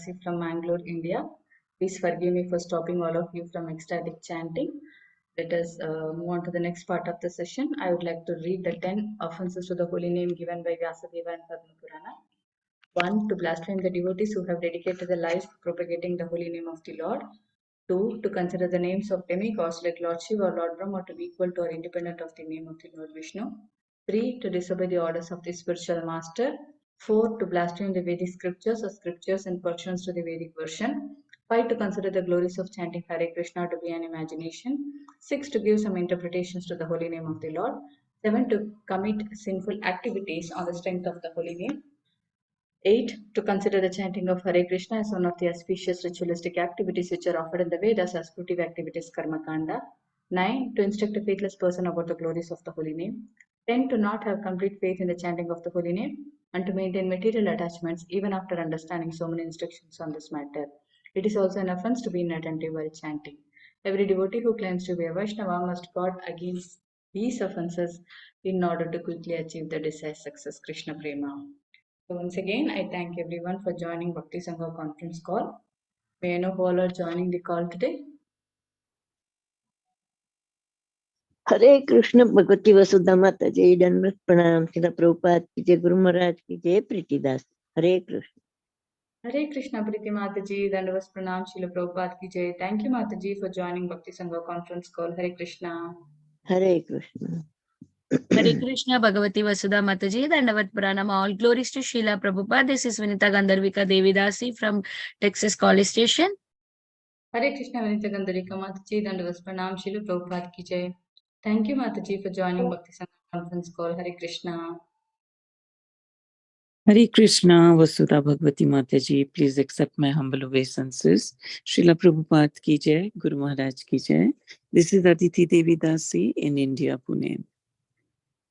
Devadasi from Mangalore, India. Please forgive me for stopping all of you from ecstatic chanting. Let us move on to the next part of the session. I would like to read the 10 offenses to the holy name given by Vyasadeva and Padma Purana. 1. To blaspheme the devotees who have dedicated their lives to propagating the holy name of the Lord. 2. To consider the names of demigods like Lord Shiva or Lord Brahma to be equal to or independent of the name of the Lord Vishnu. 3. To disobey the orders of the spiritual master. 4. To blaspheme the Vedic scriptures or scriptures and portions to the Vedic version. 5. To consider the glories of chanting Hare Krishna to be an imagination. 6. To give some interpretations to the holy name of the Lord. 7. To commit sinful activities on the strength of the holy name. 8. To consider the chanting of Hare Krishna as one of the auspicious ritualistic activities which are offered in the Vedas as fruitive activities Karma Kanda. 9. To instruct a faithless person about the glories of the holy name. 10. To not have complete faith in the chanting of the holy name and to maintain material attachments even after understanding so many instructions on this matter. It is also an offense to be inattentive while chanting. Every devotee who claims to be a Vaishnava must guard against these offenses in order to quickly achieve the desired success. Krishna Prema. So once again, I thank everyone for joining Bhakti Sanga conference call. May I know who all are joining the call today? Hare Krishna Bhagavati Vasudha Mata Jai Danvat Pranam Srila Prabhupada ki Jai Guru Maharaj ki Jai Priti Das. Hare Krishna. Hare Krishna Priti Mataji, Dandavas Pranam Srila Prabhupada ki Jai. Thank you Mataji for joining Bhakti Sanga conference call. Hare Krishna. Hare Krishna. Hare Krishna Bhagavati Vasudha Mataji, Dandavat Pranam. All glories to Srila Prabhupada. This is Vinita Gandharvika Devidasi from Texas College Station. Hare Krishna Vinita Gandharvika Mataji, Dandavas Pranam Srila Prabhupada ki Jai. Thank you Mataji for joining Bhakti Sanga conference call. Hare Krishna. Hare Krishna, Vasudha Bhagavati Mataji, please accept my humble obeisances. Srila Prabhupada ki Jai, Guru Maharaj ki Jai. This is Aditi Devi Dasi in India, Pune.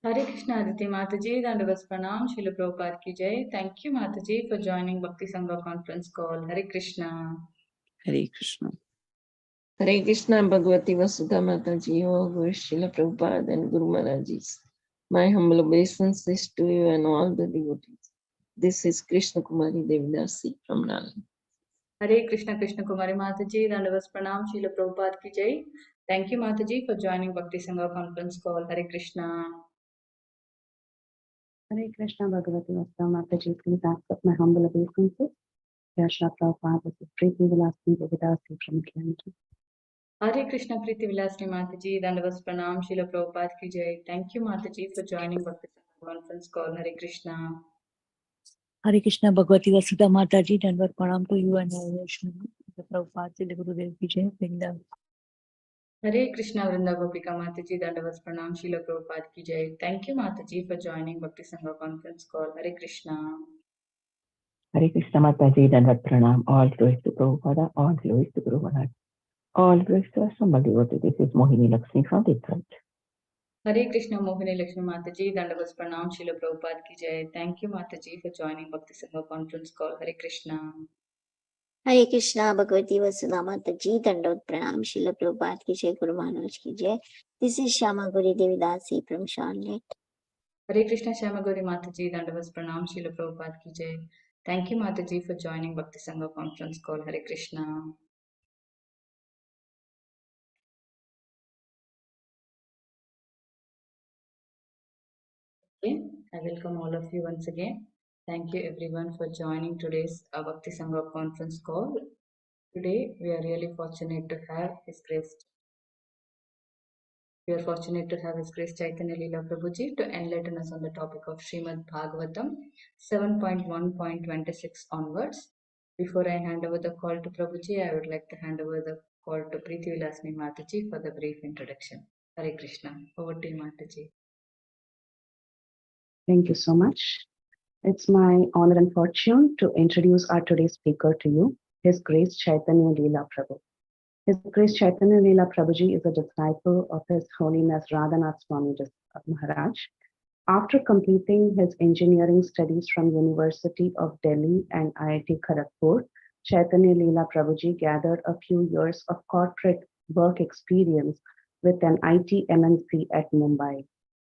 Hare Krishna Aditi Mataji, Dandavas Pranam Srila Prabhupada ki Jai. Thank you Mataji for joining Bhakti Sanga conference call. Hare Krishna. Hare Krishna. Hare Krishna Bhagavati Vasudha Mata Ji, O Guru Srila Prabhupada and Guru Maharajis. My humble obeisances to you and all the devotees. This is Krishna Kumari Devidasi from Nala. Hare Krishna Krishna Kumari Mataji, Dandavas Pranam Srila Prabhupada ki Jai. Thank you Mataji for joining Bhakti Sangha conference call. Hare Krishna. Hare Krishna Bhagavati Vasudha Mataji, please accept my humble obeisances. Yasha Prabhupada, this is Preeti Vilasni Devidasi from Canada. Hare Krishna Priti Vilasni Mataji, Dandavas Pranam Srila Prabhupada ki Jai. Thank you Mataji for joining Bhakti Sangha conference call. Hare Krishna. Hare Krishna Bhagavati Vasudha Mataji, Dandavat Pranam to you and all Vishnu. The Prabhupada Srila Gurudev ki Jai, Vrindavan. Hare Krishna Vrinda Gopika Mataji, Dandavas Pranam Srila Prabhupada ki Jai. Thank you Mataji for joining Bhakti Sangha conference call. Hare Krishna. Hare Krishna Mataji, Dandavat Pranam. All glories to Prabhupada, all glories to Guru Maharaj. All glories to assembled devotees. This is Mohini Lakshmi from Detroit. Hare Krishna Mohini Lakshmi Mataji, Dandavas Pranam Srila Prabhupada ki Jai. Thank you Mataji for joining Bhakti Sangha conference call. Hare Krishna. Hare Krishna Bhagavati Vasudha Mataji, Dandavat Pranam Srila Prabhupada ki Jai, Guru Maharaj ki Jai. This is Shama Gauri Devidasi from Charlotte. Hare Krishna Shama Gauri Mataji, Dandavas Pranam Srila Prabhupada ki Jai. Thank you Mataji for joining Bhakti Sangha conference call. Hare Krishna. Okay, I welcome all of you once again. Thank you everyone for joining today's Bhakti Sangha conference call. Today we are really fortunate to have His Grace. We are fortunate to have His Grace Caitanya Lila Prabhuji to enlighten us on the topic of Srimad Bhagavatam 7.1.26 onwards. Before I hand over the call to Prabhuji, I would like to hand over the call to Preeti Vilasni Mataji for the brief introduction. Hare Krishna. Over to you, Mataji. Thank you so much. It's my honor and fortune to introduce our today's speaker to you, His Grace Caitanya Lila Prabhu. His Grace Caitanya Lila Prabhuji is a disciple of His Holiness Radhanath Swami Maharaj. After completing his engineering studies from University of Delhi and IIT Kharagpur, Caitanya Lila Prabhuji gathered a few years of corporate work experience with an IT MNC at Mumbai.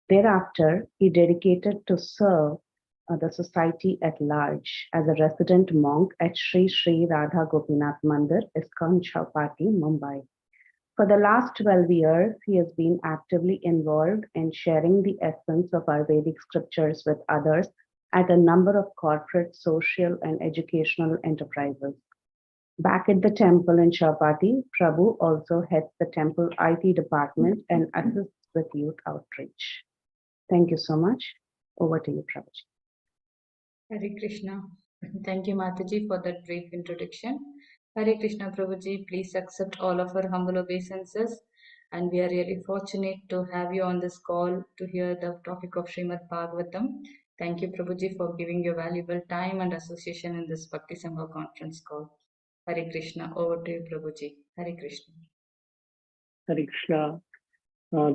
Thereafter, he dedicated to serve the society at large as a resident monk at Sri Sri Radha Gopinath Mandir, ISKCON Chowpatty, Mumbai. For the last 12 years, he has been actively involved in sharing the essence of our Vedic scriptures with others at a number of corporate, social, and educational enterprises. Back at the temple in Chowpatty, Prabhu also heads the temple IT department and assists with youth outreach. Thank you so much. Over to you, Prabhuji. Hare Krishna. Thank you, Mataji, for that brief introduction. Hare Krishna, Prabhuji, please accept all of our humble obeisances. And we are really fortunate to have you on this call to hear the topic of Srimad Bhagavatam. Thank you, Prabhuji, for giving your valuable time and association in this Bhakti Sanga conference call. Hare Krishna. Over to you, Prabhuji. Hare Krishna. Hare Krishna.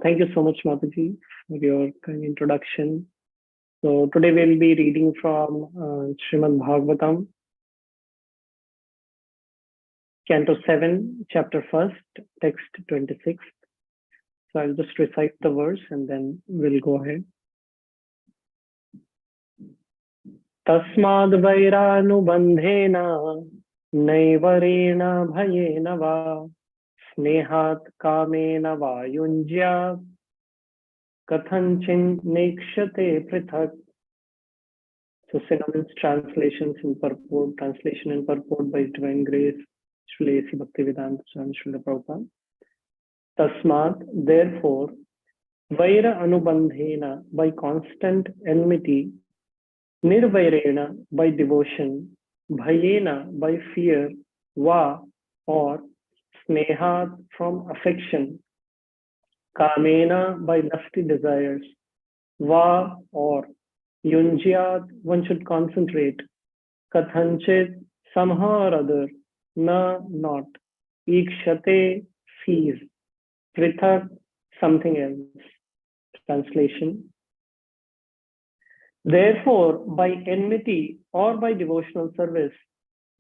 Thank you so much, Mataji, for your kind introduction. So today we'll be reading from Srimad Bhagavatam, Canto 7, Chapter 1, Text 26. So I'll just recite the verse and then we'll go ahead. Tasmad vairānubandhena naivarena bhayena va snehat kamena va yunjya kathanchin nekshate prithak. So synonyms, translations in purport, translation and purport by His Divine Grace, Srila A.C. Bhaktivedanta Swami Srila Prabhupada. Tasmat, therefore, vaira anubandhena, by constant enmity, nirvairena, by devotion, bhayena, by fear, va, or snehat, from affection, kamena, by lusty desires, va, or yunjyat, one should concentrate, kathanchit, somehow or other, na, not, ikshate, sees, prithak, something else. Translation. Therefore, by enmity or by devotional service,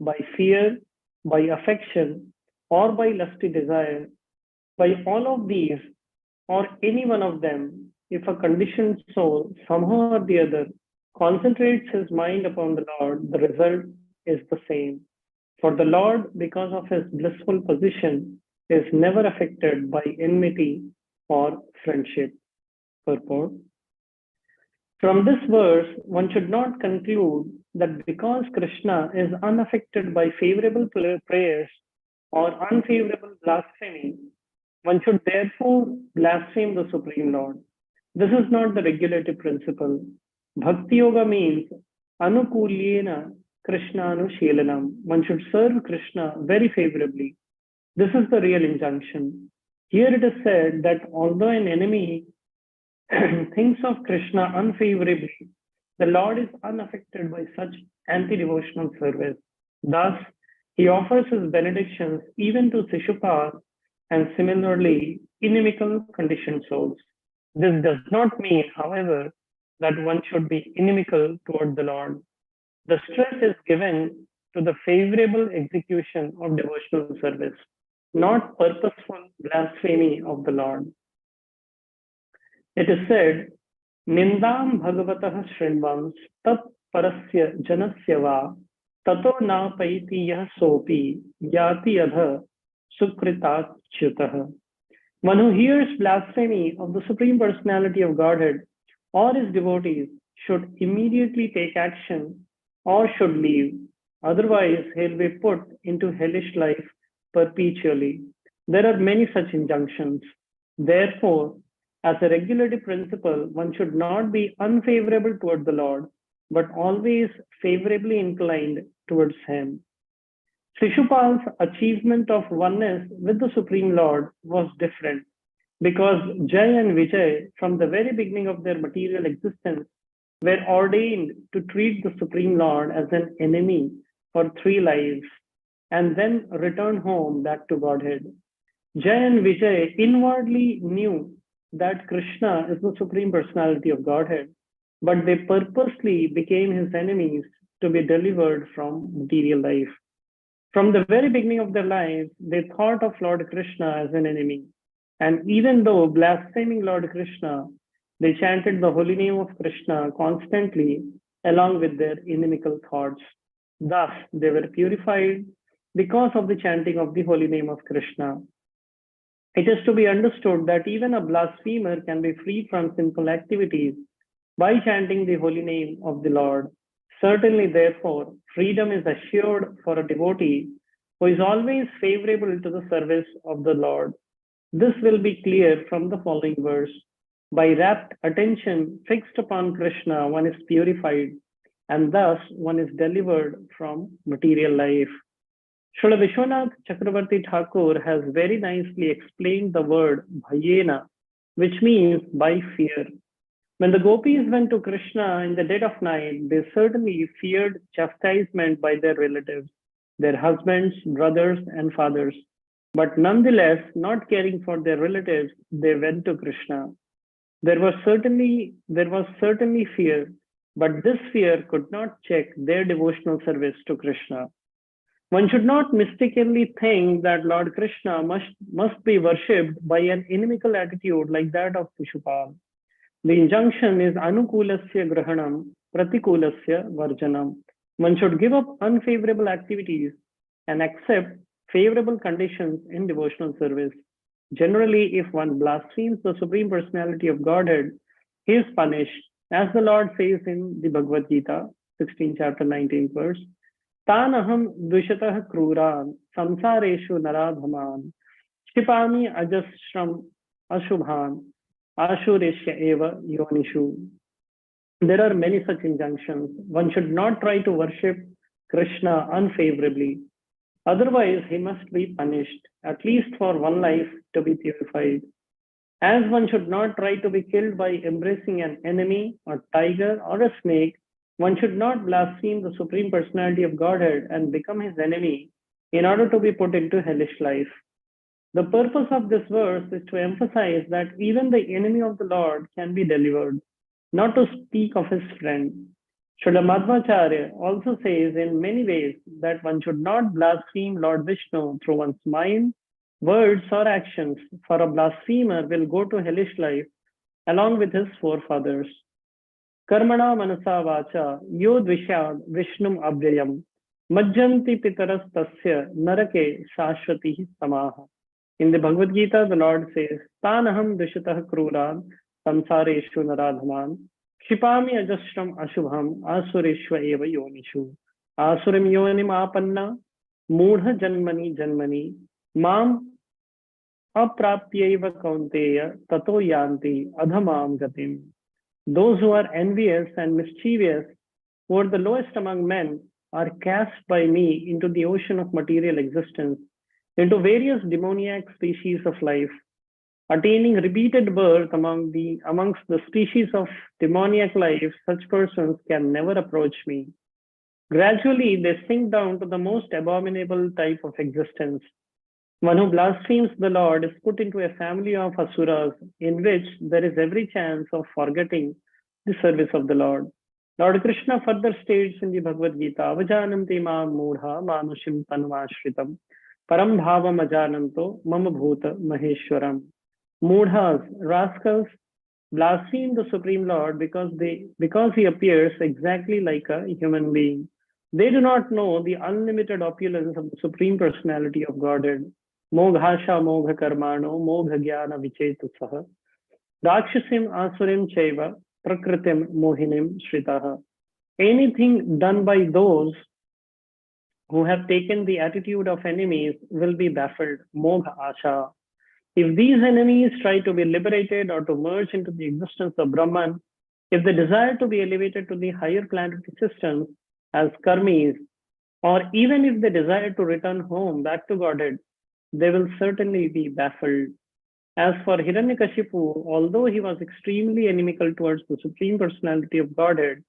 by fear, by affection, or by lusty desire, by all of these, or any one of them, if a conditioned soul somehow or the other concentrates his mind upon the Lord, the result is the same. For the Lord, because of his blissful position, is never affected by enmity or friendship. Purport. From this verse, one should not conclude that because Krishna is unaffected by favorable prayers or unfavorable blasphemy, one should therefore blaspheme the Supreme Lord. This is not the regulative principle. Bhakti Yoga means anukulyena Krishna anushelanam. One should serve Krishna very favorably. This is the real injunction. Here it is said that although an enemy thinks of Krishna unfavorably, the Lord is unaffected by such anti-devotional service. Thus, he offers his benedictions even to Shishupal and similarly inimical conditioned souls. This does not mean, however, that one should be inimical toward the Lord. The stress is given to the favorable execution of devotional service, not purposeful blasphemy of the Lord. It is said, Nindam Bhagavatah Shrinvams Tat Parasya Janasya Va Tato Na Paiti Yah Sopi Yati Adha Sukritat Chyutah. One who hears blasphemy of the Supreme Personality of Godhead or his devotees should immediately take action or should leave. Otherwise, he'll be put into hellish life perpetually. There are many such injunctions. Therefore, as a regulative principle, one should not be unfavorable toward the Lord, but always favorably inclined towards him. Shishupal's achievement of oneness with the Supreme Lord was different because Jai and Vijay, from the very beginning of their material existence, were ordained to treat the Supreme Lord as an enemy for 3 lives and then return home back to Godhead. Jai and Vijay inwardly knew that Krishna is the Supreme Personality of Godhead, but they purposely became his enemies to be delivered from material life. From the very beginning of their lives, they thought of Lord Krishna as an enemy. And even though blaspheming Lord Krishna, they chanted the holy name of Krishna constantly along with their inimical thoughts. Thus, they were purified because of the chanting of the holy name of Krishna. It is to be understood that even a blasphemer can be freed from sinful activities by chanting the holy name of the Lord. Certainly, therefore, freedom is assured for a devotee who is always favorable to the service of the Lord. This will be clear from the following verse. By rapt attention fixed upon Krishna, one is purified, and thus one is delivered from material life. Srila Vishwanath Chakravarti Thakur has very nicely explained the word bhayena, which means by fear. When the gopis went to Krishna in the dead of night, they certainly feared chastisement by their relatives, their husbands, brothers, and fathers. But nonetheless, not caring for their relatives, they went to Krishna. There was certainly fear, but this fear could not check their devotional service to Krishna. One should not mistakenly think that Lord Krishna must be worshipped by an inimical attitude like that of Shishupal. The injunction is anukulasya grahanam, pratikulasya varjanam. One should give up unfavorable activities and accept favorable conditions in devotional service. Generally, if one blasphemes the Supreme Personality of Godhead, he is punished. As the Lord says in the Bhagavad Gita, 16 chapter 19th verse, Tanaham dushatah kruran samsareshu naradhaman shipami ajasram ashubhan ashureshya eva yonishu. There are many such injunctions. One should not try to worship Krishna unfavorably. Otherwise, he must be punished, at least for one life, to be purified. As one should not try to be killed by embracing an enemy, a tiger, or a snake, one should not blaspheme the Supreme Personality of Godhead and become his enemy in order to be put into hellish life. The purpose of this verse is to emphasize that even the enemy of the Lord can be delivered, not to speak of his friend. Srila Madhvacharya also says in many ways that one should not blaspheme Lord Vishnu through one's mind, words, or actions, for a blasphemer will go to hellish life along with his forefathers. Karmana manasa vacha yod vishad vishnum abhyayam majjanti pitaras tasya narake shashvati samaha. In the Bhagavad Gita, the Lord says, Tanaham dushatah kruran samsareshu naradhaman Shipami ajastram ashubham asureshwa eva yonishu asurim yonim apanna mudha janmani janmani mam aprapyaiva kaunteya tato yanti adhamam gatim. Those who are envious and mischievous, who are the lowest among men, are cast by me into the ocean of material existence, into various demoniac species of life. Attaining repeated birth amongst the species of demoniac life, such persons can never approach me. Gradually, they sink down to the most abominable type of existence. One who blasphemes the Lord is put into a family of asuras, in which there is every chance of forgetting the service of the Lord. Lord Krishna further states in the Bhagavad Gita, Avajananti maam mudha manushim tanvashritam param bhavam ajananto mama bhuta maheshwaram. Mudhas, rascals, blaspheme the Supreme Lord because he appears exactly like a human being. They do not know the unlimited opulence of the Supreme Personality of Godhead. Moghasha mogha karmano mogha jnana vichetusaha rakshasim asurim chaiva prakritim mohinim shritaha. Anything done by those who have taken the attitude of enemies will be baffled. Mogha asha. If these enemies try to be liberated or to merge into the existence of Brahman, if they desire to be elevated to the higher planetary systems as karmis, or even if they desire to return home back to Godhead, they will certainly be baffled. As for Hiranyakashipu, although he was extremely inimical towards the Supreme Personality of Godhead,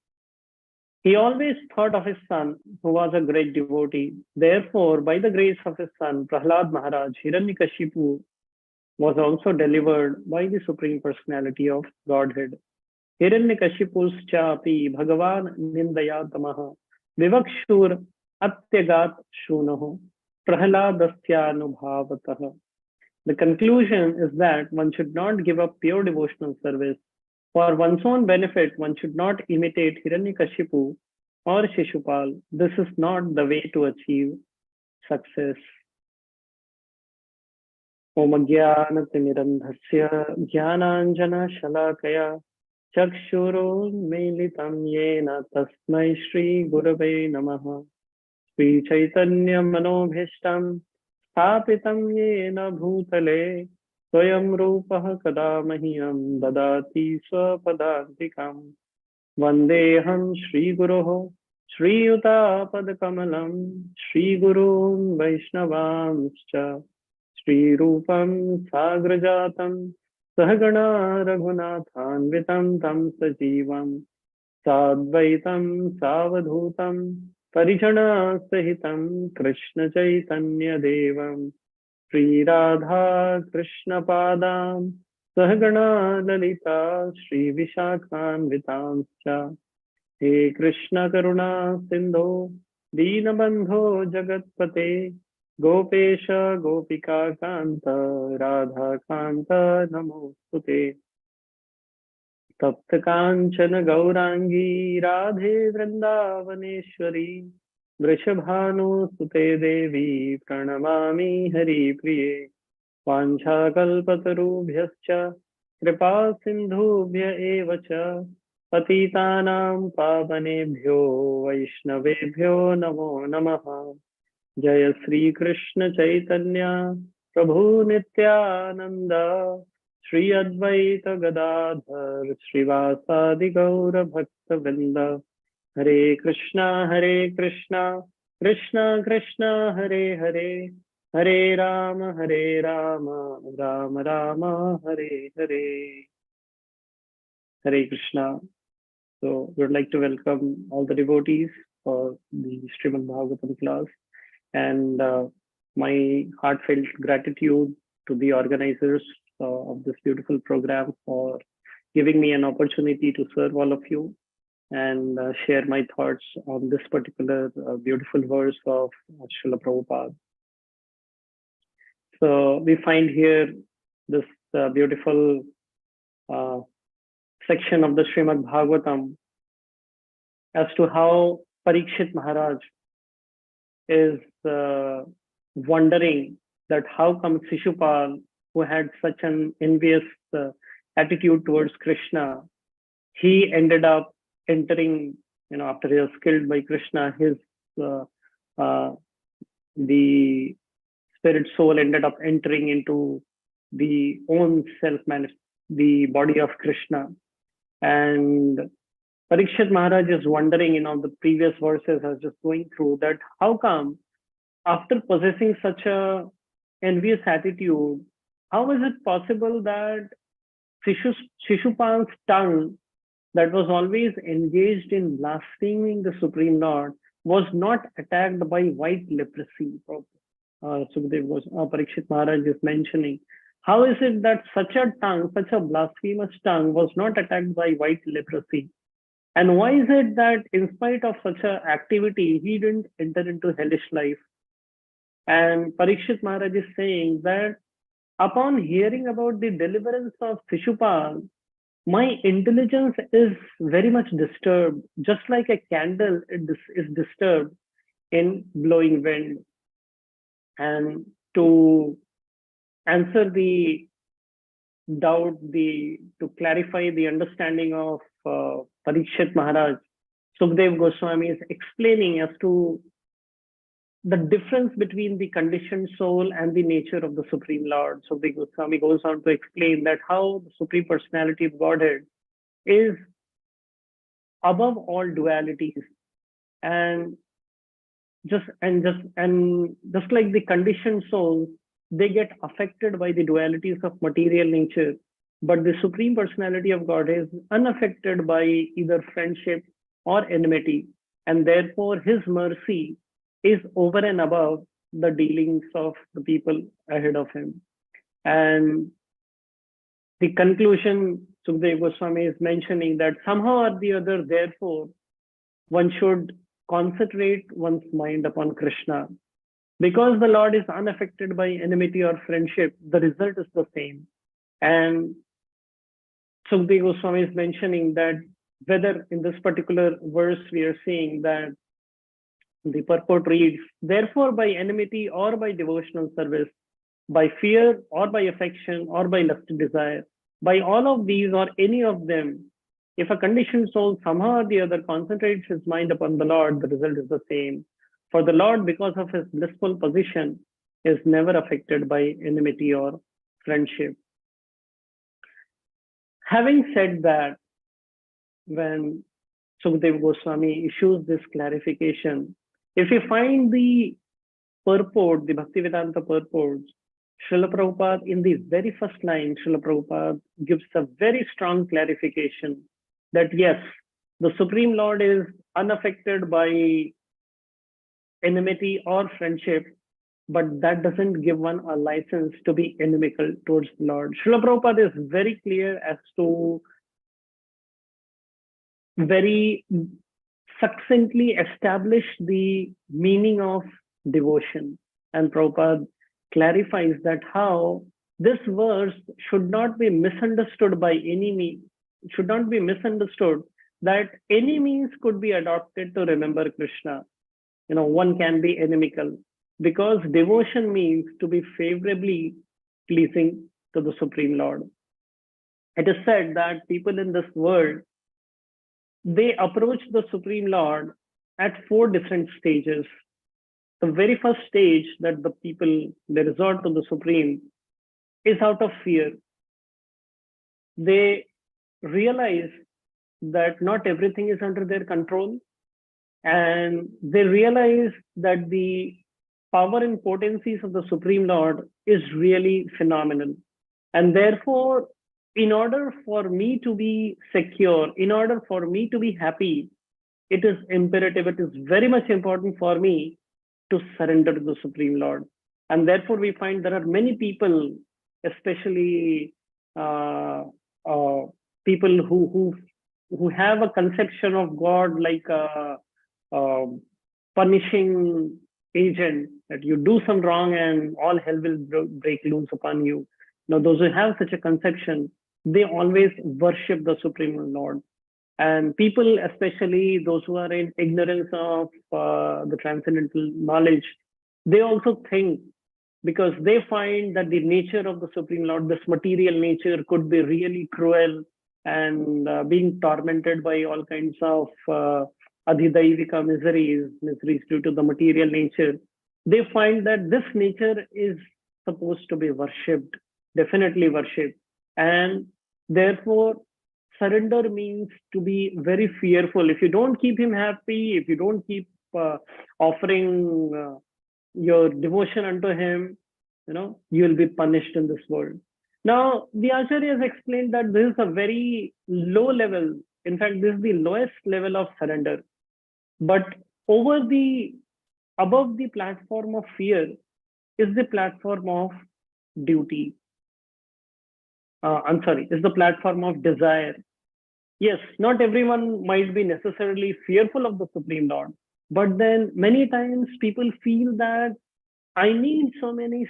he always thought of his son, who was a great devotee. Therefore, by the grace of his son, Prahlad Maharaj, Hiranyakashipu was also delivered by the Supreme Personality of Godhead. Hiranyakashipus chapi bhagavan nindayatamaha vivakshur atyagat shunaho prahladatyanubhavataha. The conclusion is that one should not give up pure devotional service. For one's own benefit, one should not imitate Hiranyakashipu or Shishupal. This is not the way to achieve success. Om Jnanatimirandhasya Jnananjana Shalakaya Chakshurunmilitam Yena Tasmai Shri Gurave Namaha Shri Chaitanya Manobhishtam Sthapitam Yena Bhutale Swayam Rupaha Kada Mahyam Dadati Swapadantikam Vandeham Shri Guruho Shri Yuta Padakamalam Shri Gurun Vaishnavamscha Shri Rupam Sagrajatam Sahagana Raghunathanvitam Tam Sajivam Sadvaitam Savadhutam Parijana Sahitam Krishna Chaitanya Devam Shri Radha Krishna Padam Sahagana Lalita Shri Vishakhanvitamscha He Krishna Karuna Sindho Deenabandho Jagatpate Gopesha Gopika Kanta Radha Kanta Namostute Tapta Kanchana Gaurangi Radhe Vrindavaneshwari Vrishabhanu Sute Devi Pranamami Hari Priye Vancha Kalpatarubhyascha Kripa Sindhubhya Evacha Patitanam Pavanebhyo Vaishnavebhyo Namo Namaha Jaya Sri Krishna Chaitanya Prabhu Nityananda Shri Advaita Gadadhar Srivasadi Gaura Bhakta Vrinda Hare Krishna Krishna Krishna Hare Hare Hare Rama Rama Rama Hare Hare Hare Krishna. So we would like to welcome all the devotees for the Srimad Bhagavatam class. And my heartfelt gratitude to the organizers of this beautiful program for giving me an opportunity to serve all of you and share my thoughts on this particular beautiful verse of Srila Prabhupada. So we find here this beautiful section of the Srimad Bhagavatam as to how Parikshit Maharaj is wondering that how come Shishupal, who had such an envious attitude towards Krishna, he ended up entering, after he was killed by Krishna, his the spirit soul ended up entering into the own the body of Krishna. And Parikshit Maharaj is wondering, the previous verses I was just going through, that how come after possessing such a envious attitude, how is it possible that Shishupal's tongue that was always engaged in blaspheming the Supreme Lord was not attacked by white leprosy? Parikshit Maharaj is mentioning, how is it that such a tongue, such a blasphemous tongue was not attacked by white leprosy? And why is it that in spite of such an activity, he didn't enter into hellish life? And Parikshit Maharaj is saying that upon hearing about the deliverance of Shishupal, my intelligence is very much disturbed, just like a candle is disturbed in blowing wind. And to answer the doubt, to clarify the understanding of Parikshit Maharaj, Sukdev Goswami is explaining as to the difference between the conditioned soul and the nature of the Supreme Lord. Sukdev Goswami goes on to explain that how the Supreme Personality of Godhead is above all dualities, and just like the conditioned souls, they get affected by the dualities of material nature, but the Supreme Personality of God is unaffected by either friendship or enmity, and therefore his mercy is over and above the dealings of the people ahead of him. And the conclusion, Sukdev Goswami is mentioning that somehow or the other, therefore, one should concentrate one's mind upon Krishna. Because the Lord is unaffected by enmity or friendship, the result is the same. And Sukadeva Goswami is mentioning that whether in this particular verse we are seeing that the purport reads, therefore by enmity or by devotional service, by fear or by affection or by lusty desire, by all of these or any of them, if a conditioned soul somehow or the other concentrates his mind upon the Lord, the result is the same. For the Lord, because of his blissful position, is never affected by enmity or friendship. Having said that, when Sukadeva Goswami issues this clarification, if you find the purport, the Bhaktivedanta purports, Srila Prabhupada, in the very first line, Srila Prabhupada gives a very strong clarification that yes, the Supreme Lord is unaffected by enmity or friendship, but that doesn't give one a license to be inimical towards the Lord. Srila Prabhupada is very clear as to very succinctly establish the meaning of devotion. And Prabhupada clarifies that how this verse should not be misunderstood by any means, should not be misunderstood that any means could be adopted to remember Krishna. You know, one can be inimical, because devotion means to be favorably pleasing to the Supreme Lord. It is said that people in this world, they approach the Supreme Lord at 4 different stages. The very first stage that the people, they resort to the Supreme is out of fear. They realize that not everything is under their control, and they realize that the power and potencies of the Supreme Lord is really phenomenal. And therefore, in order for me to be secure, in order for me to be happy, it is imperative, it is very much important for me to surrender to the Supreme Lord. And therefore, we find there are many people, especially people who have a conception of God like a punishing agent, that you do some wrong and all hell will break loose upon you. Now, those who have such a conception, they always worship the Supreme Lord. And people, especially those who are in ignorance of the transcendental knowledge, they also think, because they find that the nature of the Supreme Lord, this material nature, could be really cruel and being tormented by all kinds of adhidaivika miseries due to the material nature. They find that this nature is supposed to be worshipped, definitely worshipped. And therefore, surrender means to be very fearful. If you don't keep him happy, if you don't keep offering your devotion unto him, you know, you will be punished in this world. Now, the Acharya has explained that this is a very low level. In fact, this is the lowest level of surrender. But above the platform of fear is the platform of duty. Is the platform of desire. Yes, not everyone might be necessarily fearful of the Supreme Lord, but then many times people feel that I need so many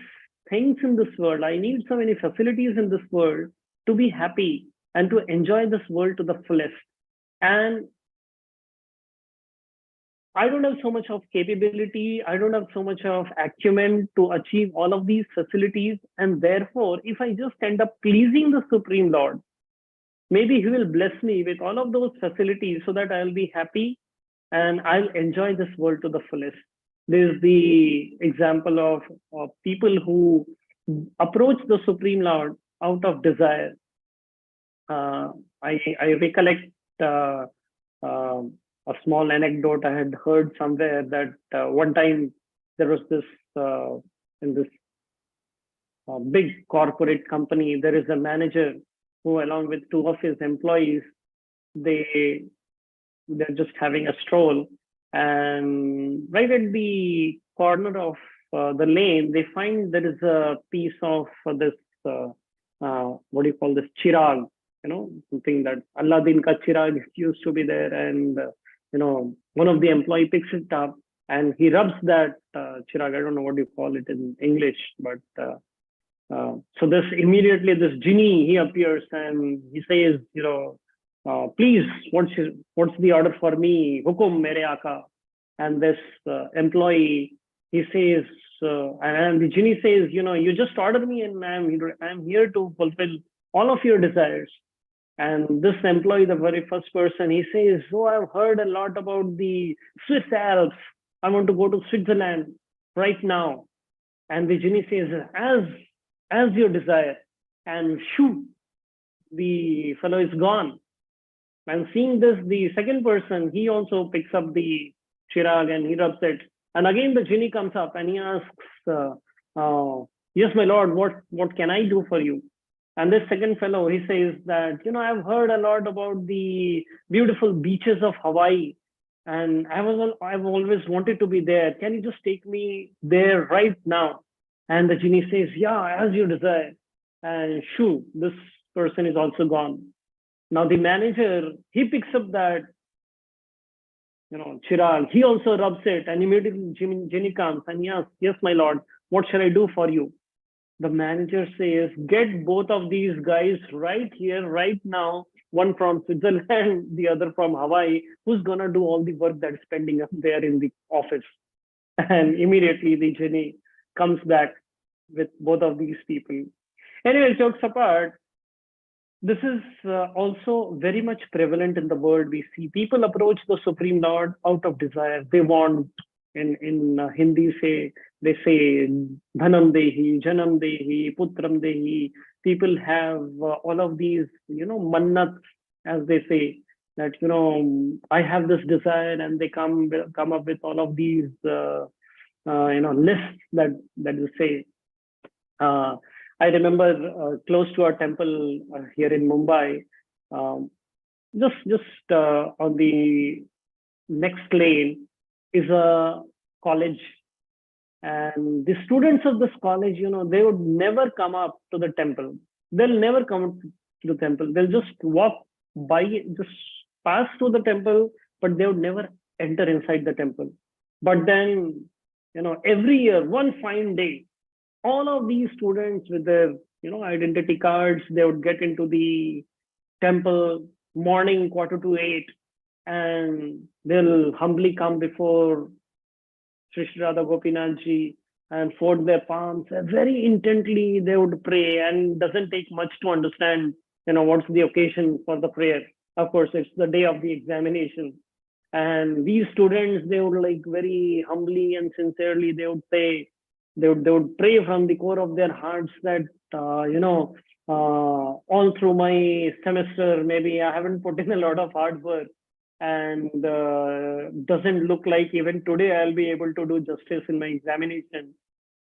things in this world, I need so many facilities in this world to be happy and to enjoy this world to the fullest. And I don't have so much of capability, I don't have so much of acumen to achieve all of these facilities. And therefore, if I just end up pleasing the Supreme Lord, maybe he will bless me with all of those facilities so that I'll be happy and I'll enjoy this world to the fullest. This is the example of people who approach the Supreme Lord out of desire. I recollect a small anecdote I had heard somewhere that one time there was this, in this big corporate company, there is a manager who, along with 2 of his employees, they're just having a stroll. And right at the corner of the lane, they find there is a piece of this, what do you call this, chirag, you know, something that Aladdin ka chirag used to be there. And, you know, one of the employee picks it up and he rubs that chirag. I don't know what you call it in English, but So this immediately this genie, he appears and he says, please, what's the order for me? Hukum mere aka. And this employee, he says, and the genie says, you just ordered me and I'm here to fulfill all of your desires. And this employee, the very first person, he says, oh, I've heard a lot about the Swiss Alps. I want to go to Switzerland right now. And the genie says, as your desire. And shoo, the fellow is gone. And seeing this, the second person, he also picks up the chirag and he rubs it. And again, the genie comes up and he asks, yes, my lord, what can I do for you? And this second fellow, he says that, I've heard a lot about the beautiful beaches of Hawaii. And I've always wanted to be there. Can you just take me there right now? And the genie says, yeah, as you desire. And shoo, this person is also gone. Now the manager, he picks up that, chirag. He also rubs it, and immediately genie comes and he asks, yes, my lord, what shall I do for you? The manager says, get both of these guys right here, right now, one from Switzerland, the other from Hawaii, who's going to do all the work that's pending up there in the office. And immediately the genie comes back with both of these people. Anyway, jokes apart, this is also very much prevalent in the world. We see people approach the Supreme Lord out of desire. They want, in Hindi they say, dhanam dehi, janam dehi, putram dehi. People have all of these, mannats, as they say, that, I have this desire, and they come up with all of these, lists that you say. I remember close to our temple here in Mumbai, just on the next lane is a college. And the students of this college, they would never come up to the temple. They'll never come to the temple. They'll just walk by, just pass through the temple, but they would never enter inside the temple. But then, every year, one fine day, all of these students with their, identity cards, they would get into the temple morning 7:45, and they'll humbly come before Sri Radha Gopinath ji and fold their palms. And very intently they would pray, and doesn't take much to understand, what's the occasion for the prayer. Of course, it's the day of the examination. And these students, they would very humbly and sincerely, they would say, they would pray from the core of their hearts that, all through my semester, maybe I haven't put in a lot of hard work, and doesn't look like even today I'll be able to do justice in my examination.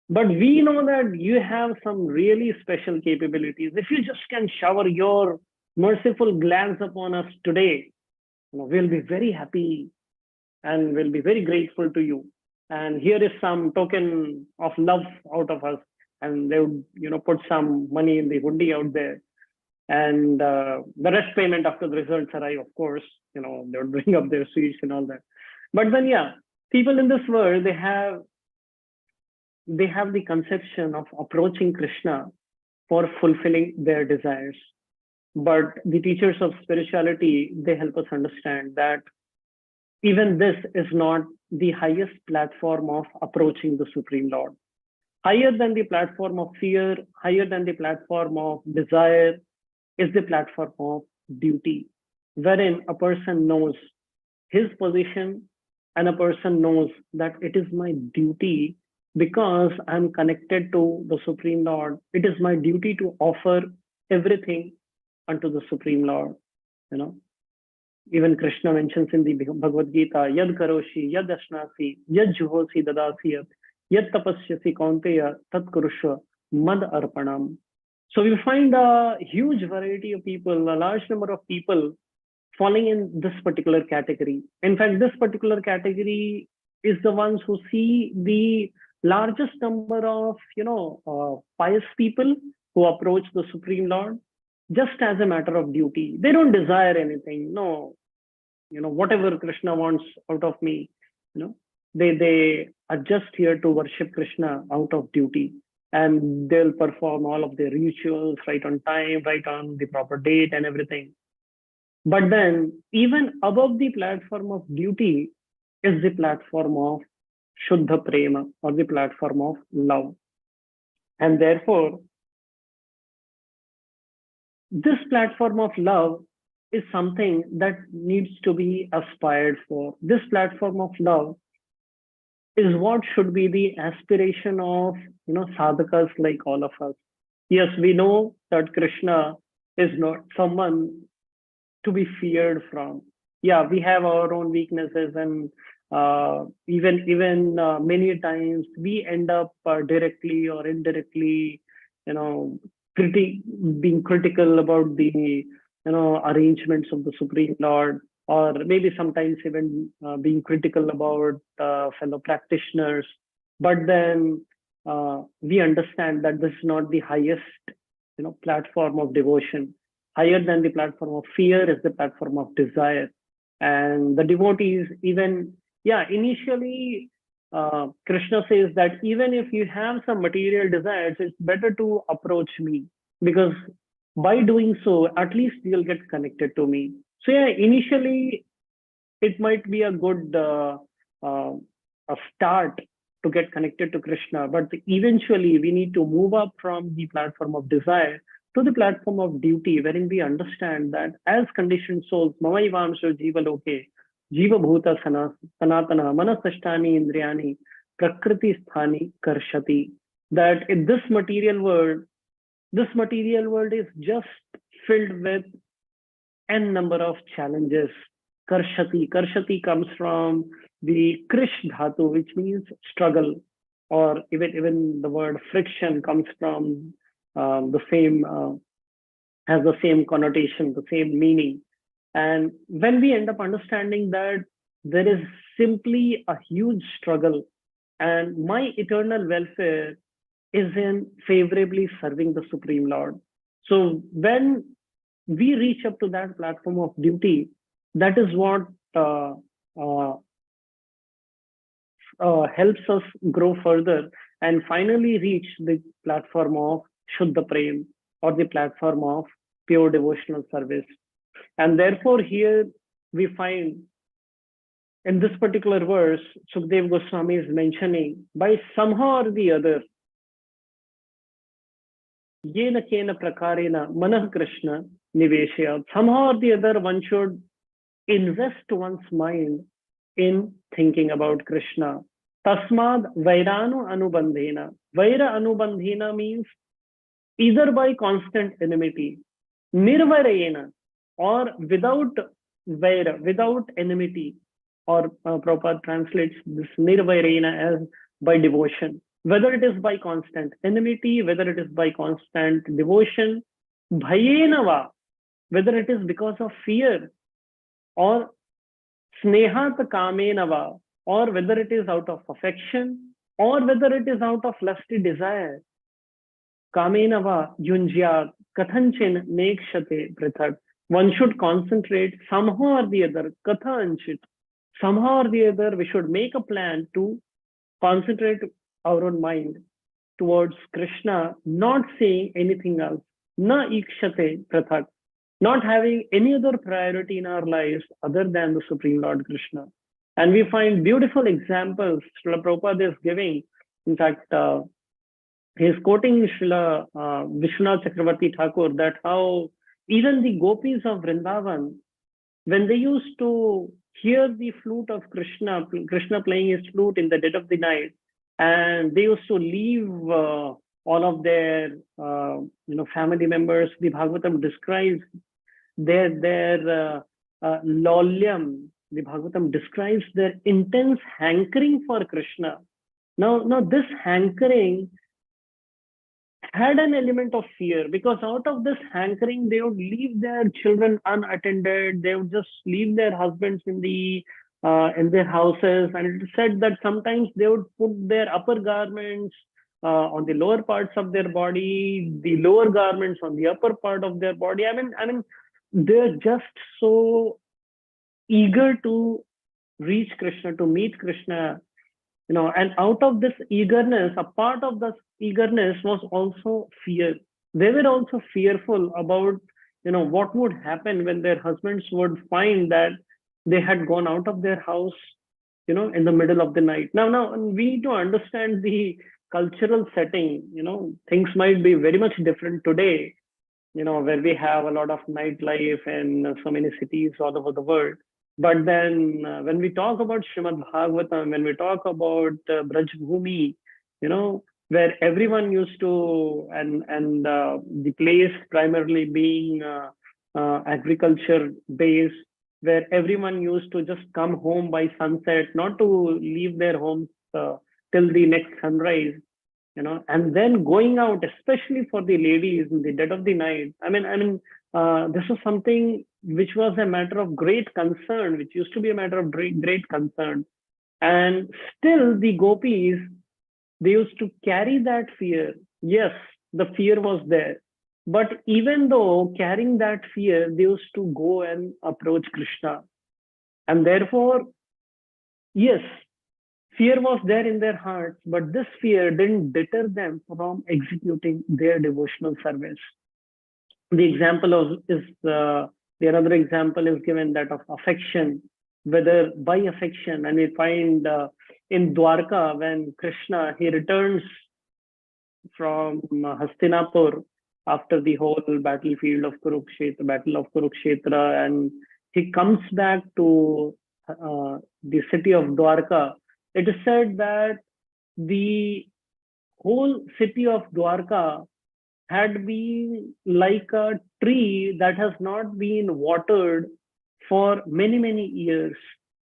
But we know that you have some really special capabilities. If you just can shower your merciful glance upon us today, we'll be very happy and we'll be very grateful to you. And here is some token of love out of us. And they would, put some money in the hundi out there. And the rest payment after the results arrive, of course, they would bring up their sweets and all that. But then, people in this world, they have the conception of approaching Krishna for fulfilling their desires. But the teachers of spirituality, they help us understand that even this is not the highest platform of approaching the Supreme Lord. Higher than the platform of fear, higher than the platform of desire, is the platform of duty, wherein a person knows his position and a person knows that it is my duty, because I'm connected to the Supreme Lord. It is my duty to offer everything unto the Supreme Lord. Even Krishna mentions in the Bhagavad Gita, Yad karoshi, yad ashnasi, yad juhosi dadasiyat, yad tapasyasi kaunteya, tat kurushva mad arpanam. So we find a huge variety of people, a large number of people falling in this particular category. In fact, this particular category is the ones who see the largest number of, pious people who approach the Supreme Lord just as a matter of duty. They don't desire anything. No, whatever Krishna wants out of me, they are just here to worship Krishna out of duty. and they'll perform all of their rituals right on time, right on the proper date and everything. But then even above the platform of duty is the platform of Shuddha Prema, or the platform of love. And therefore, this platform of love is something that needs to be aspired for. This platform of love is what should be the aspiration of sadhakas like all of us. Yes, we know that Krishna is not someone to be feared from. Yeah, we have our own weaknesses, and even many times we end up directly or indirectly, being critical about the arrangements of the Supreme Lord, or maybe sometimes even being critical about fellow practitioners. But then we understand that this is not the highest platform of devotion. Higher than the platform of fear is the platform of desire. And the devotees, even, initially, Krishna says that even if you have some material desires, it's better to approach me, because by doing so, at least you'll get connected to me. So initially, it might be a good a start to get connected to Krishna, but eventually we need to move up from the platform of desire to the platform of duty, wherein we understand that as conditioned souls, mamaivamsho jiva loke, jiva bhuta sanatana, manasashtani indriyani, prakriti sthani karshati. That in this material world is just filled with n number of challenges. Karshati comes from the krish dhatu, which means struggle, or even the word friction comes from the same, has the same connotation, the same meaning. And when we end up understanding that there is simply a huge struggle, and my eternal welfare is in favorably serving the Supreme Lord. So when we reach up to that platform of duty, that is what helps us grow further and finally reach the platform of Shuddha Prem, or the platform of pure devotional service. And therefore here we find in this particular verse, Sukdev Goswami is mentioning, by somehow or the other, yena kena prakarena manah Krishna niveshya, somehow or the other one should invest one's mind in thinking about Krishna. Tasmad vairanu anubandhena. Vaira anubandhena means either by constant enmity, nirvairena, or without vaira, without enmity, or Prabhupada translates this nirvairena as by devotion. Whether it is by constant enmity, whether it is by constant devotion, bhayenava, whether it is because of fear, or snehat kamenava, or whether it is out of affection, or whether it is out of lusty desire. Kamenava yunjyat kathanchin nekshate prithak. One should concentrate somehow or the other, kathanchit. Somehow or the other, we should make a plan to concentrate our own mind towards Krishna, not saying anything else. Na ikshate prathak. Not having any other priority in our lives other than the Supreme Lord Krishna. And we find beautiful examples Srila Prabhupada is giving. In fact, he is quoting Srila Vishwanath Chakravarti Thakur, that how even the gopis of Vrindavan, when they used to hear the flute of Krishna playing his flute in the dead of the night, and they used to leave all of their family members. The Bhagavatam describes their lolyam. The Bhagavatam describes their intense hankering for Krishna. Now this hankering had an element of fear, because out of this hankering, they would leave their children unattended. They would just leave their husbands in their houses. And it is said that sometimes they would put their upper garments on the lower parts of their body, the lower garments on the upper part of their body. I mean, they're just so eager to reach Krishna, to meet Krishna, and out of this eagerness, a part of this eagerness was also fear. They were also fearful about, what would happen when their husbands would find that they had gone out of their house, in the middle of the night. Now we need to understand the cultural setting. Things might be very much different today, where we have a lot of nightlife in so many cities all over the world. But then when we talk about Srimad Bhagavatam, when we talk about Braj Bhumi, where everyone used to, and the place primarily being agriculture based, where everyone used to just come home by sunset, not to leave their homes till the next sunrise, and then going out, especially for the ladies in the dead of the night. This was something which was a matter of great concern, which used to be a matter of great concern. And still the gopis, they used to carry that fear. Yes, the fear was there. But even though carrying that fear, they used to go and approach Krishna. And therefore, yes, fear was there in their hearts, but this fear didn't deter them from executing their devotional service. The example the another example is given, that of affection, whether by affection, and we find in Dwaraka, when Krishna, he returns from Hastinapur after the whole battlefield of Battle of Kurukshetra, and he comes back to the city of Dwaraka. It is said that the whole city of Dwaraka had been like a tree that has not been watered for many, many years.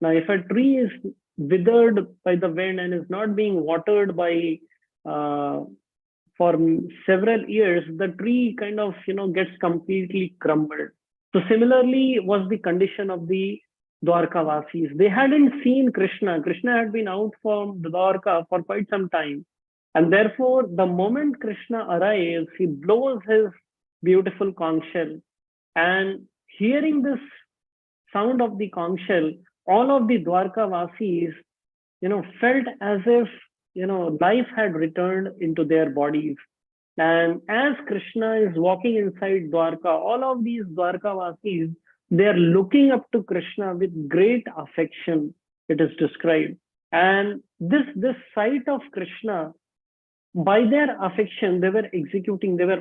Now, if a tree is withered by the wind and is not being watered by for several years, the tree kind of gets completely crumbled. So similarly was the condition of the Dwarkavasis. They hadn't seen Krishna. Krishna had been out from Dwarka for quite some time. And therefore, the moment Krishna arrives, he blows his beautiful conch shell. And hearing this sound of the conch shell, all of the Dwarkavasis, felt as if, life had returned into their bodies. And as Krishna is walking inside Dwarka, all of these Dwarkavasis, they are looking up to Krishna with great affection, it is described. And this sight of Krishna, by their affection, they were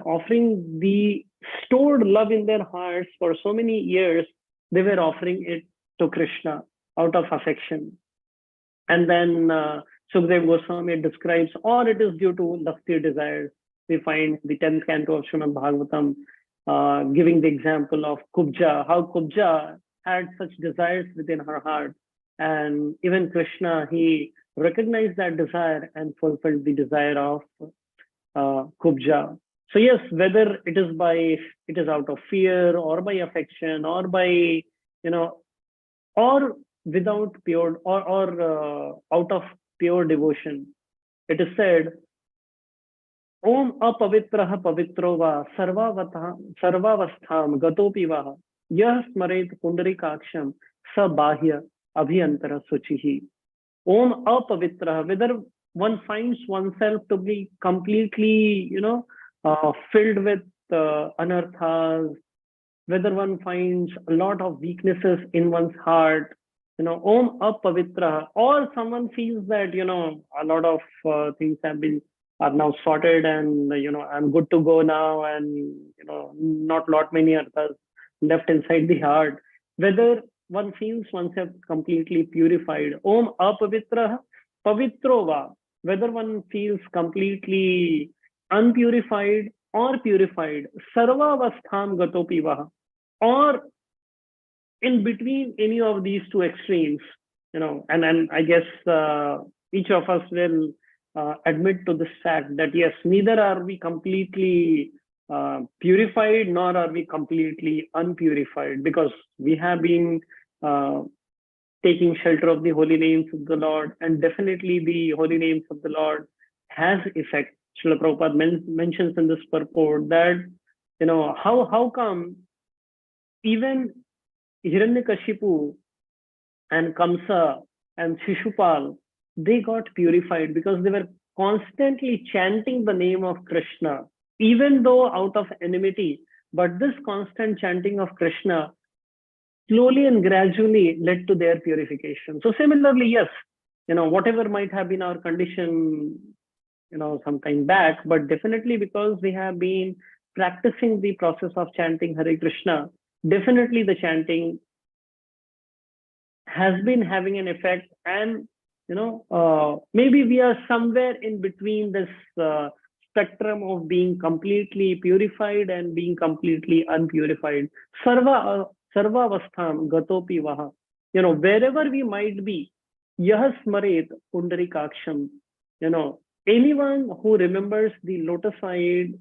offering the stored love in their hearts for so many years, they were offering it to Krishna out of affection. And then Sukdev Goswami describes, or it is due to lusty desires. We find the 10th canto of Srimad Bhagavatam giving the example of Kubja, how Kubja had such desires within her heart. And even Krishna, he recognized that desire and fulfilled the desire of Kubja. So yes, whether it is out of fear or by affection or by, or without pure or out of pure devotion, it is said, Om apavitraha pavitro va sarvavastham gatopi va yah smaret pundarikaksham sabahya abhyantara suchihi. Om apavitraha, whether one finds oneself to be completely, filled with anarthas, whether one finds a lot of weaknesses in one's heart, Om apavitraha, or someone feels that, a lot of things are now sorted and, I'm good to go now, and, not lot many arthas left inside the heart. Whether one feels oneself completely purified. Om apavitraha pavitro va, whether one feels completely unpurified or purified. Sarvavastham gatopi va, or in between any of these two extremes, and I guess each of us will admit to this fact that yes, neither are we completely purified nor are we completely unpurified, because we have been taking shelter of the holy names of the Lord, and definitely the holy names of the Lord has effect. Srila Prabhupada mentions in this purport that, how come even Hiranyakashipu and Kamsa and Shishupal, they got purified because they were constantly chanting the name of Krishna, even though out of enmity. But this constant chanting of Krishna slowly and gradually led to their purification. So similarly, yes, whatever might have been our condition, some time back, but definitely because we have been practicing the process of chanting Hare Krishna, definitely the chanting has been having an effect. And maybe we are somewhere in between this spectrum of being completely purified and being completely unpurified. Sarva avastham gatopi vaha. Wherever we might be, yah smaret pundarikaksham. Anyone who remembers the lotus-eyed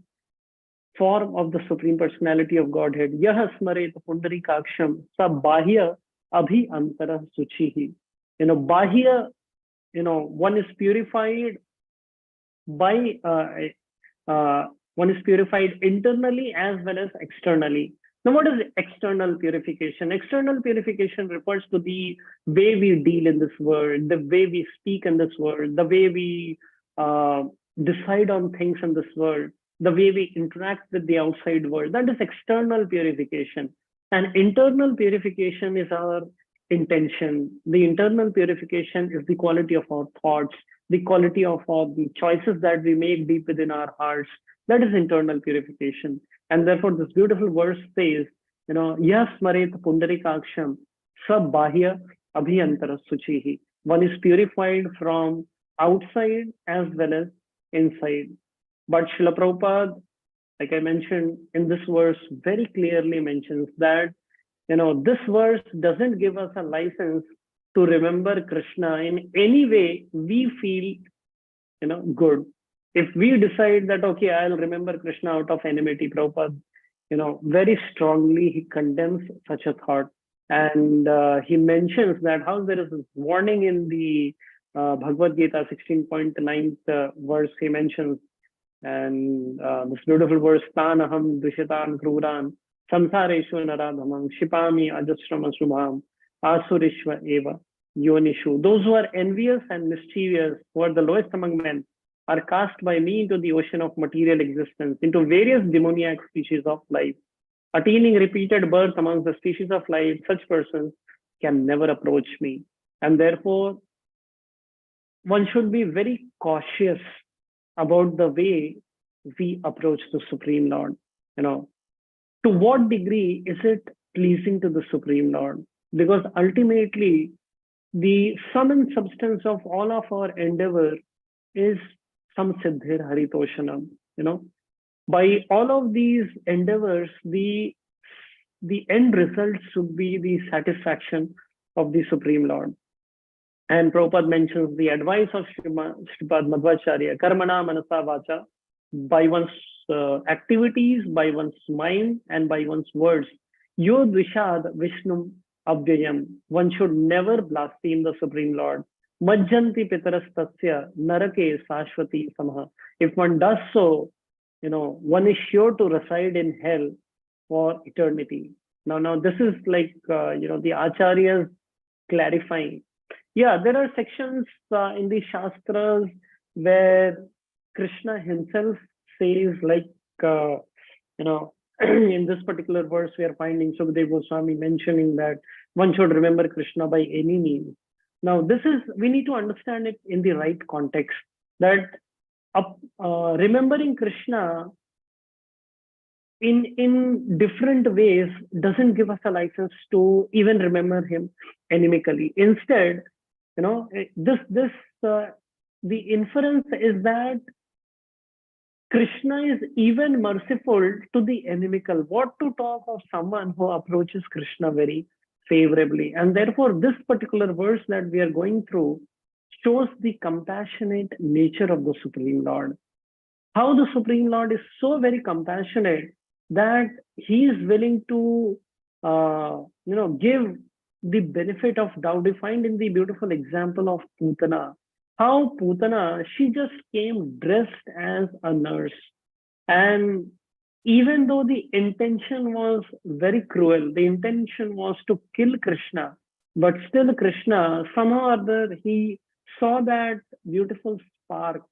form of the Supreme Personality of Godhead, yah smaret pundarikaksham sa bahya abhi antara suchihi. Bahya, one is purified by one is purified internally as well as externally. Now, what is external purification? External purification refers to the way we deal in this world, the way we speak in this world, the way we decide on things in this world, the way we interact with the outside world. That is external purification. And internal purification is our intention. The internal purification is the quality of our thoughts, the quality of the choices that we make deep within our hearts. That is internal purification. And therefore, this beautiful verse says, yah smaret pundarikaksham sab bahya abhyantara suchihi. One is purified from outside as well as inside. But Srila Prabhupada, like I mentioned in this verse, very clearly mentions that this verse doesn't give us a license to remember Krishna in any way we feel good. If we decide that, okay, I'll remember Krishna out of enmity, Prabhupada, very strongly he condemns such a thought. And he mentions that how there is this warning in the Bhagavad Gita 16.9th verse he mentions, and this beautiful verse, Tanaham Dushitan Kruran Samsareshu Naradhamam Shipami Ajasrama Subham Asurishva Eva Yonishu. Those who are envious and mischievous, who are the lowest among men, are cast by me into the ocean of material existence, into various demoniac species of life. Attaining repeated birth amongst the species of life, such persons can never approach me. And therefore, one should be very cautious about the way we approach the Supreme Lord. To what degree is it pleasing to the Supreme Lord? Because ultimately, the sum and substance of all of our endeavor is samsiddhir haritoshanam. By all of these endeavors, the end result should be the satisfaction of the Supreme Lord. And Prabhupada mentions the advice of Srimad Madhvacharya, karmana manasa vacha, by one's activities, by one's mind, and by one's words. Yod vishad vishnum abhyayam. One should never blaspheme the Supreme Lord. Majjanti pitarastasya narake sashvati samaha. If one does so, one is sure to reside in hell for eternity. Now this is like, the Acharyas clarifying. Yeah, there are sections in the Shastras where Krishna himself says, like, in this particular verse, we are finding Sukadeva Goswami mentioning that one should remember Krishna by any means. Now, we need to understand it in the right context, that remembering Krishna in different ways doesn't give us a license to even remember him animically. Instead, the inference is that Krishna is even merciful to the inimical. What to talk of someone who approaches Krishna very favorably? And therefore, this particular verse that we are going through shows the compassionate nature of the Supreme Lord. How the Supreme Lord is so very compassionate that he is willing to, give the benefit of doubt. We find in the beautiful example of Putana, how Putana, she just came dressed as a nurse. And even though the intention was very cruel, the intention was to kill Krishna, but still Krishna, somehow or other, he saw that beautiful spark,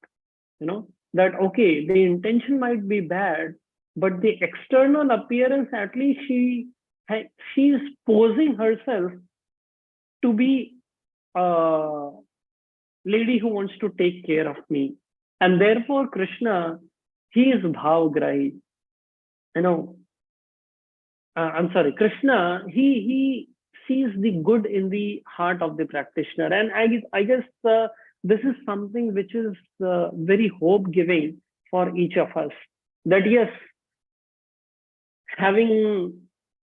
that okay, the intention might be bad, but the external appearance, at least she is posing herself to be a lady who wants to take care of me. And therefore Krishna, he is bhavgrahi. I'm sorry, Krishna, he sees the good in the heart of the practitioner. And I guess this is something which is very hope giving for each of us, that yes,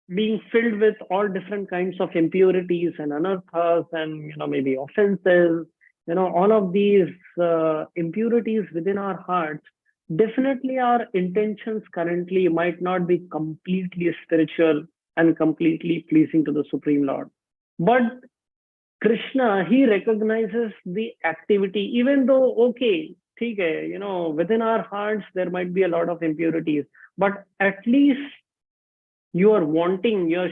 being filled with all different kinds of impurities and anarthas and maybe offenses, all of these impurities within our hearts, definitely our intentions currently might not be completely spiritual and completely pleasing to the Supreme Lord. But Krishna, he recognizes the activity, even though, okay, within our hearts there might be a lot of impurities, but at least you're wanting to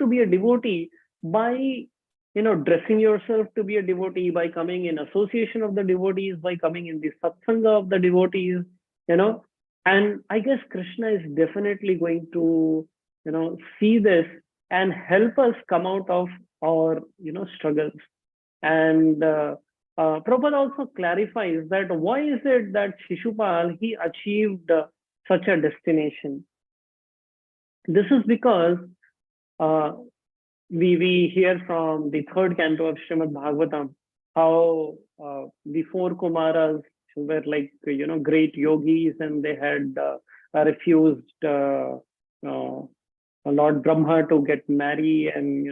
be a devotee by dressing yourself to be a devotee, by coming in association of the devotees, by coming in the satsanga of the devotees, and I guess Krishna is definitely going to see this and help us come out of our struggles. And Prabhupada also clarifies that why is it that Shishupal, he achieved such a destination. This is because we hear from the third canto of Srimad Bhagavatam how the four kumaras who were like great yogis, and they had refused Lord Brahma to get married and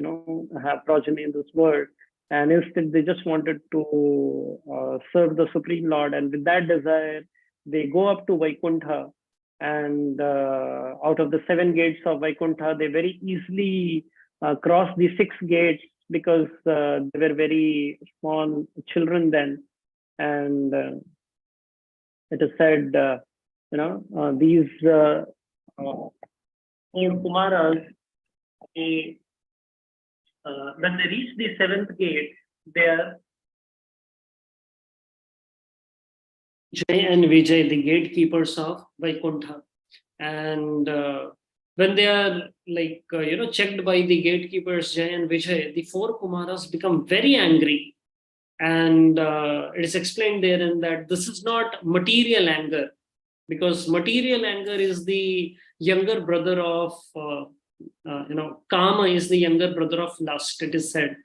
have progeny in this world, and instead they just wanted to serve the Supreme Lord, and with that desire they go up to Vaikunta. And out of the 7 gates of Vaikunta, they very easily crossed the 6 gates because they were very small children then. And it is said, these 4 kumaras, when they reach the 7th gate, they are Jay and Vijay, the gatekeepers of Vaikunta. And when they are checked by the gatekeepers Jay and Vijay, the 4 kumaras become very angry. And it is explained therein that this is not material anger, because material anger is the younger brother of, Kama is the younger brother of lust, it is said.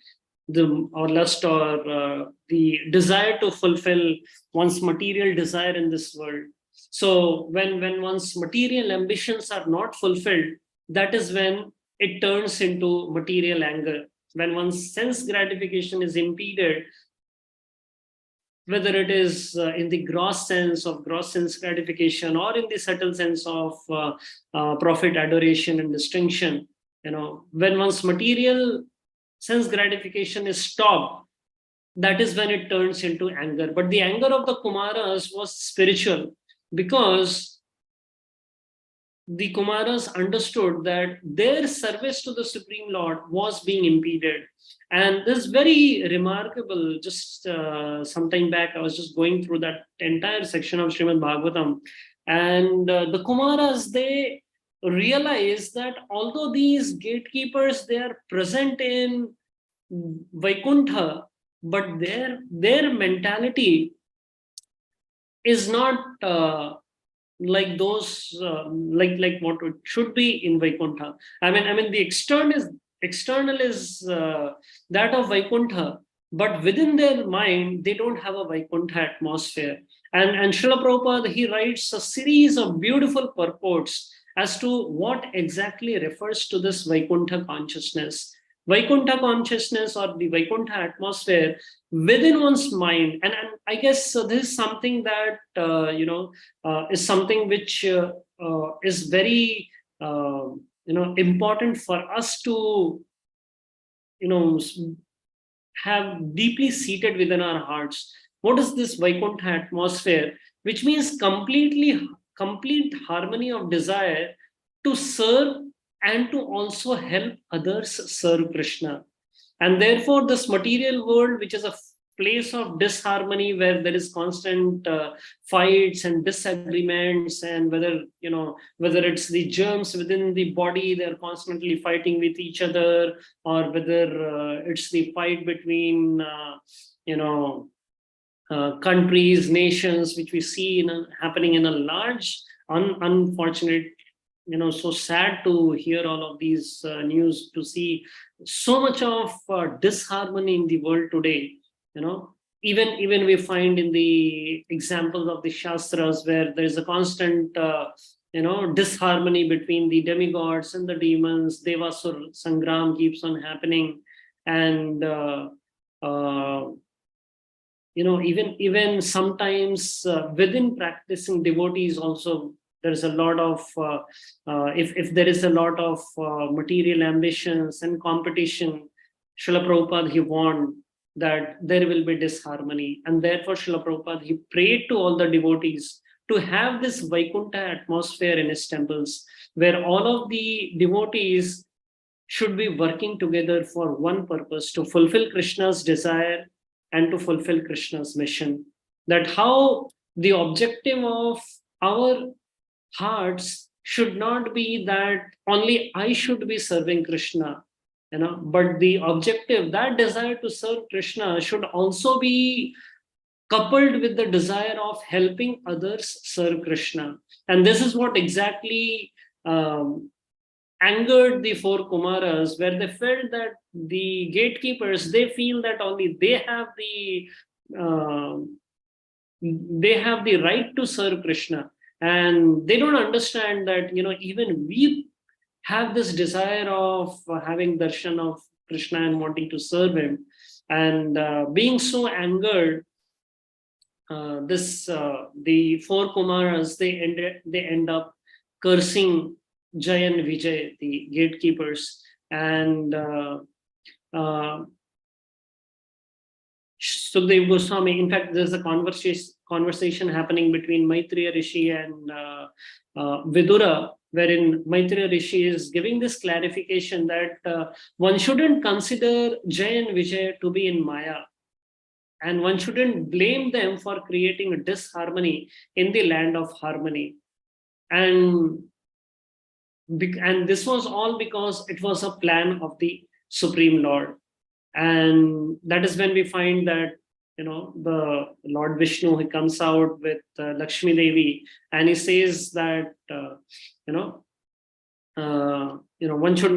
Lust or the desire to fulfill one's material desire in this world. So when one's material ambitions are not fulfilled, that is when it turns into material anger. When one's sense gratification is impeded, whether it is in the gross sense of gross sense gratification or in the subtle sense of profit, adoration, and distinction, when one's material sense gratification is stopped, that is when it turns into anger. But the anger of the kumaras was spiritual, because the kumaras understood that their service to the Supreme Lord was being impeded. And this is very remarkable. Just some time back, I was just going through that entire section of Srimad Bhagavatam, and the kumaras, they realize that although these gatekeepers, they are present in Vaikunta, but their mentality is not like those like what it should be in Vaikunta. I mean the external is that of Vaikunta, but within their mind they don't have a Vaikunta atmosphere. And Srila Prabhupada, he writes a series of beautiful purports as to what exactly refers to this Vaikunta consciousness. Vaikunta consciousness, or the Vaikunta atmosphere within one's mind. And I guess this is something that, is something which is very, important for us to, have deeply seated within our hearts. What is this Vaikunta atmosphere? Which means complete harmony of desire to serve and to also help others serve Krishna. And therefore, this material world, which is a place of disharmony, where there is constant fights and disagreements, and whether it's the germs within the body, they're constantly fighting with each other, or whether it's the fight between countries, nations, which we see happening in a large, unfortunate, so sad to hear all of these news, to see so much of disharmony in the world today. Even we find in the examples of the Shastras, where there is a constant disharmony between the demigods and the demons. Devasur Sangram keeps on happening, and even sometimes within practicing devotees also, there's a lot of if there is a lot of material ambitions and competition, Srila Prabhupada, he warned that there will be disharmony, and therefore Srila Prabhupada, he prayed to all the devotees to have this Vaikunta atmosphere in his temples, where all of the devotees should be working together for one purpose, to fulfill Krishna's desire and to fulfill Krishna's mission. That how the objective of our hearts should not be that only I should be serving Krishna, but the objective, that desire to serve Krishna, should also be coupled with the desire of helping others serve Krishna. And this is what exactly angered the four kumaras, where they felt that the gatekeepers, they feel that only they have the right to serve Krishna, and they don't understand that even we have this desire of having darshan of Krishna and wanting to serve him. And being so angered, the four kumaras, they end up cursing Jai and Vijay, the gatekeepers. And Sukdev Goswami, in fact, there's a conversation happening between Maitreya Rishi and Vidura, wherein Maitreya Rishi is giving this clarification that one shouldn't consider Jai and Vijay to be in Maya, and one shouldn't blame them for creating a disharmony in the land of harmony. And this was all because it was a plan of the Supreme Lord. And that is when we find that the Lord Vishnu, he comes out with Lakshmi Devi, and he says that one should,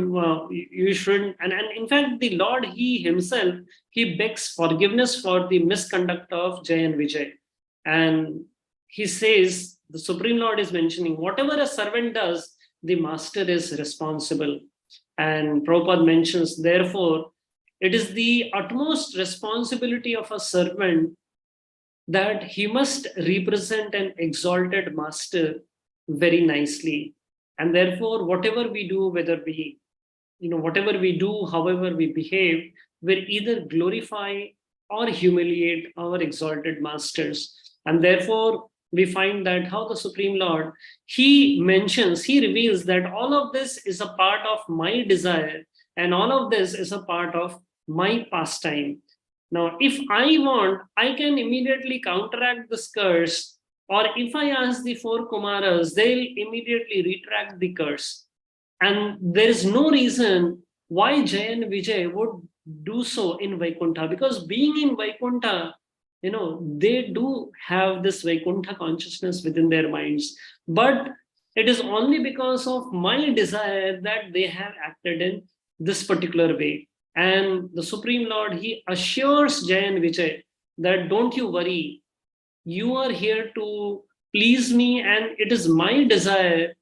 you shouldn't, and in fact the Lord, he himself, he begs forgiveness for the misconduct of Jai and Vijay. And he says, the Supreme Lord is mentioning, whatever a servant does, the master is responsible. And Prabhupada mentions, therefore, it is the utmost responsibility of a servant that he must represent an exalted master very nicely. And therefore, whatever we do, whether we, whatever we do, however we behave, will either glorify or humiliate our exalted masters. And therefore, we find that how the Supreme Lord, he reveals that all of this is a part of my desire, and all of this is a part of my pastime. Now, if I want, I can immediately counteract this curse, or if I ask the four kumaras, they'll immediately retract the curse. And there is no reason why Jai and Vijay would do so in Vaikunta, because being in Vaikunta, they do have this Vaikunta consciousness within their minds. But it is only because of my desire that they have acted in this particular way. And the Supreme Lord, he assures Jai and Vijay that don't you worry, you are here to please me, and it is my desire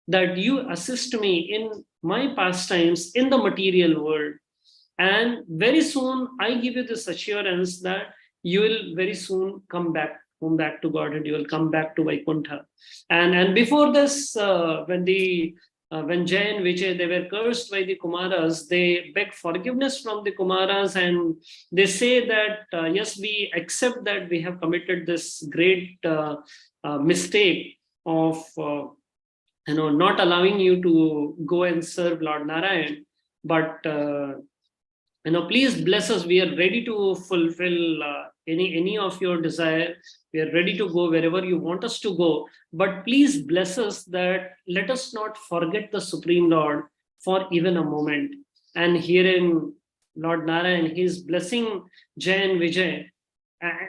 that you assist me in my pastimes in the material world. And very soon, I give you this assurance that you will very soon come back to Godhead, you will come back to Vaikunta. And before this, when Jai and Vijay, they were cursed by the Kumaras, they beg forgiveness from the Kumaras, and they say that, yes, we accept that we have committed this great mistake of not allowing you to go and serve Lord Narayan, but Please bless us. We are ready to fulfill any of your desire. We are ready to go wherever you want us to go. But please bless us that let us not forget the Supreme Lord for even a moment. And herein, Lord Narayan, he is blessing Jay and Vijay.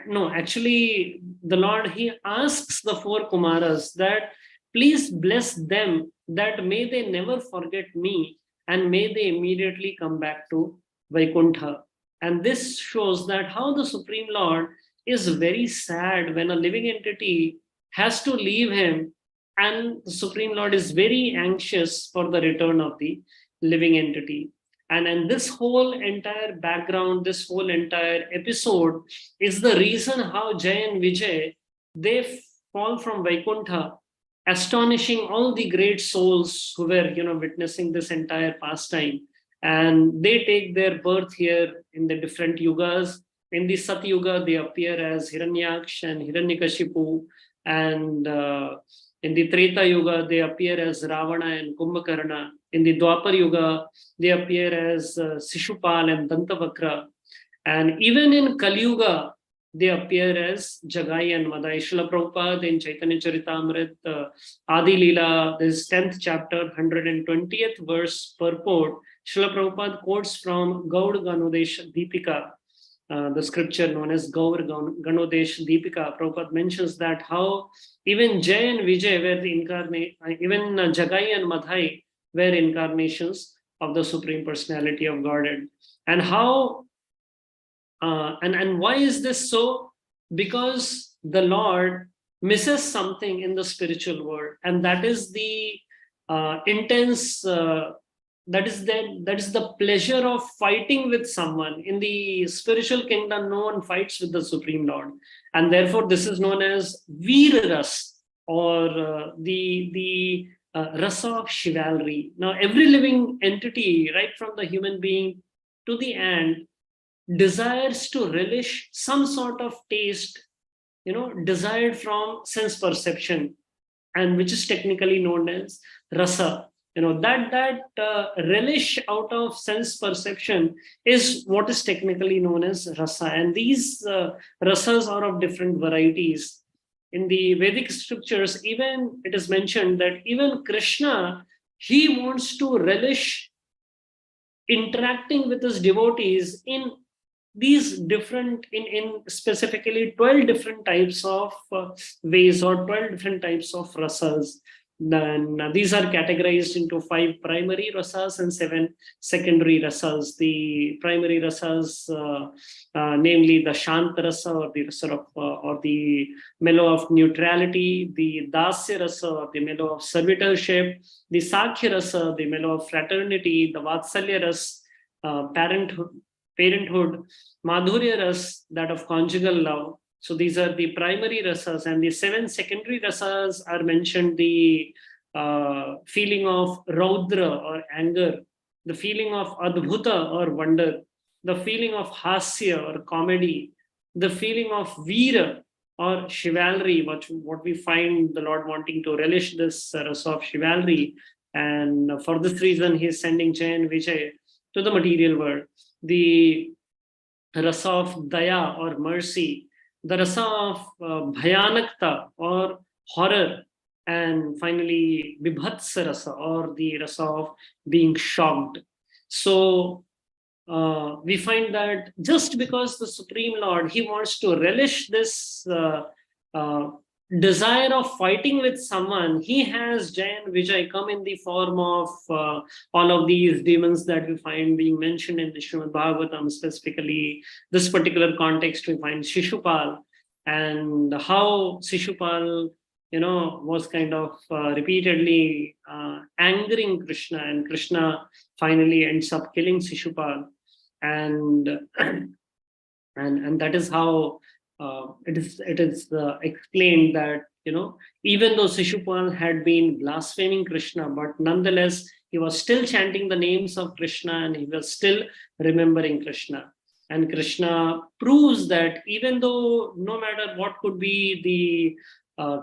No, actually, the Lord, he asks the four kumaras that please bless them, that may they never forget me and may they immediately come back to Vaikuntha. And this shows that how the Supreme Lord is very sad when a living entity has to leave him, and the Supreme Lord is very anxious for the return of the living entity. And this whole entire background, this whole entire episode is the reason how Jay and Vijay, they fall from Vaikuntha, astonishing all the great souls who were, witnessing this entire pastime. And they take their birth here in the different yugas. In the Sat Yuga, they appear as Hiranyaksh and Hiranyakashipu. And in the Treta Yuga, they appear as Ravana and Kumbhakarna. In the Dwapar Yuga, they appear as Sishupal and Dantavakra. And even in Kali Yuga, they appear as Jagai and Madai. Srila Prabhupada in Chaitanya Charitamrit, Adi Lila, this 10th chapter, 120th verse purport, Srila Prabhupada quotes from Gaur Ganodesh Deepika, the scripture known as Gaur Ganodesh Deepika. Prabhupada mentions that how even Jay and Vijay were the incarnate, even Jagai and Madhai were incarnations of the Supreme Personality of Godhead. And how and why is this so? Because the Lord misses something in the spiritual world, and that is the intense that is the pleasure of fighting with someone. In the spiritual kingdom, no one fights with the Supreme Lord, and therefore this is known as virya, or the rasa of chivalry. Now every living entity, right from the human being to the ant, desires to relish some sort of taste, desired from sense perception, and which is technically known as rasa. That relish out of sense perception is what is technically known as rasa. And these rasas are of different varieties. In the Vedic scriptures, even it is mentioned that even Krishna, he wants to relish interacting with his devotees in these different, in specifically 12 different types of ways, or 12 different types of rasas. Then these are categorized into 5 primary rasas and 7 secondary rasas. The primary rasas, namely the shant rasa, or the rasa of, or the mellow of neutrality, the dasya rasa, or the mellow of servitorship, the sakhya rasa, the mellow of fraternity, the vatsalya rasa, parenthood, madhurya ras, that of conjugal love. So these are the primary rasas, and the 7 secondary rasas are mentioned: the feeling of raudra or anger, the feeling of adbhuta or wonder, the feeling of hasya or comedy, the feeling of virya or chivalry, what we find the Lord wanting to relish this rasa of chivalry. And for this reason, he is sending Jay and Vijay to the material world. The rasa of daya or mercy, the rasa of bhayanakta or horror, and finally vibhatsa rasa, or the rasa of being shocked. So we find that just because the Supreme Lord, he wants to relish this desire of fighting with someone, he has Jay and Vijay come in the form of all of these demons that we find being mentioned in the Srimad Bhagavatam. Specifically, this particular context, we find Shishupal, and how Shishupal, was kind of repeatedly angering Krishna, and Krishna finally ends up killing Shishupal. And that is how it is explained that, even though Shishupal had been blaspheming Krishna, but nonetheless he was still chanting the names of Krishna, and he was still remembering Krishna. And Krishna proves that even though no matter what could be the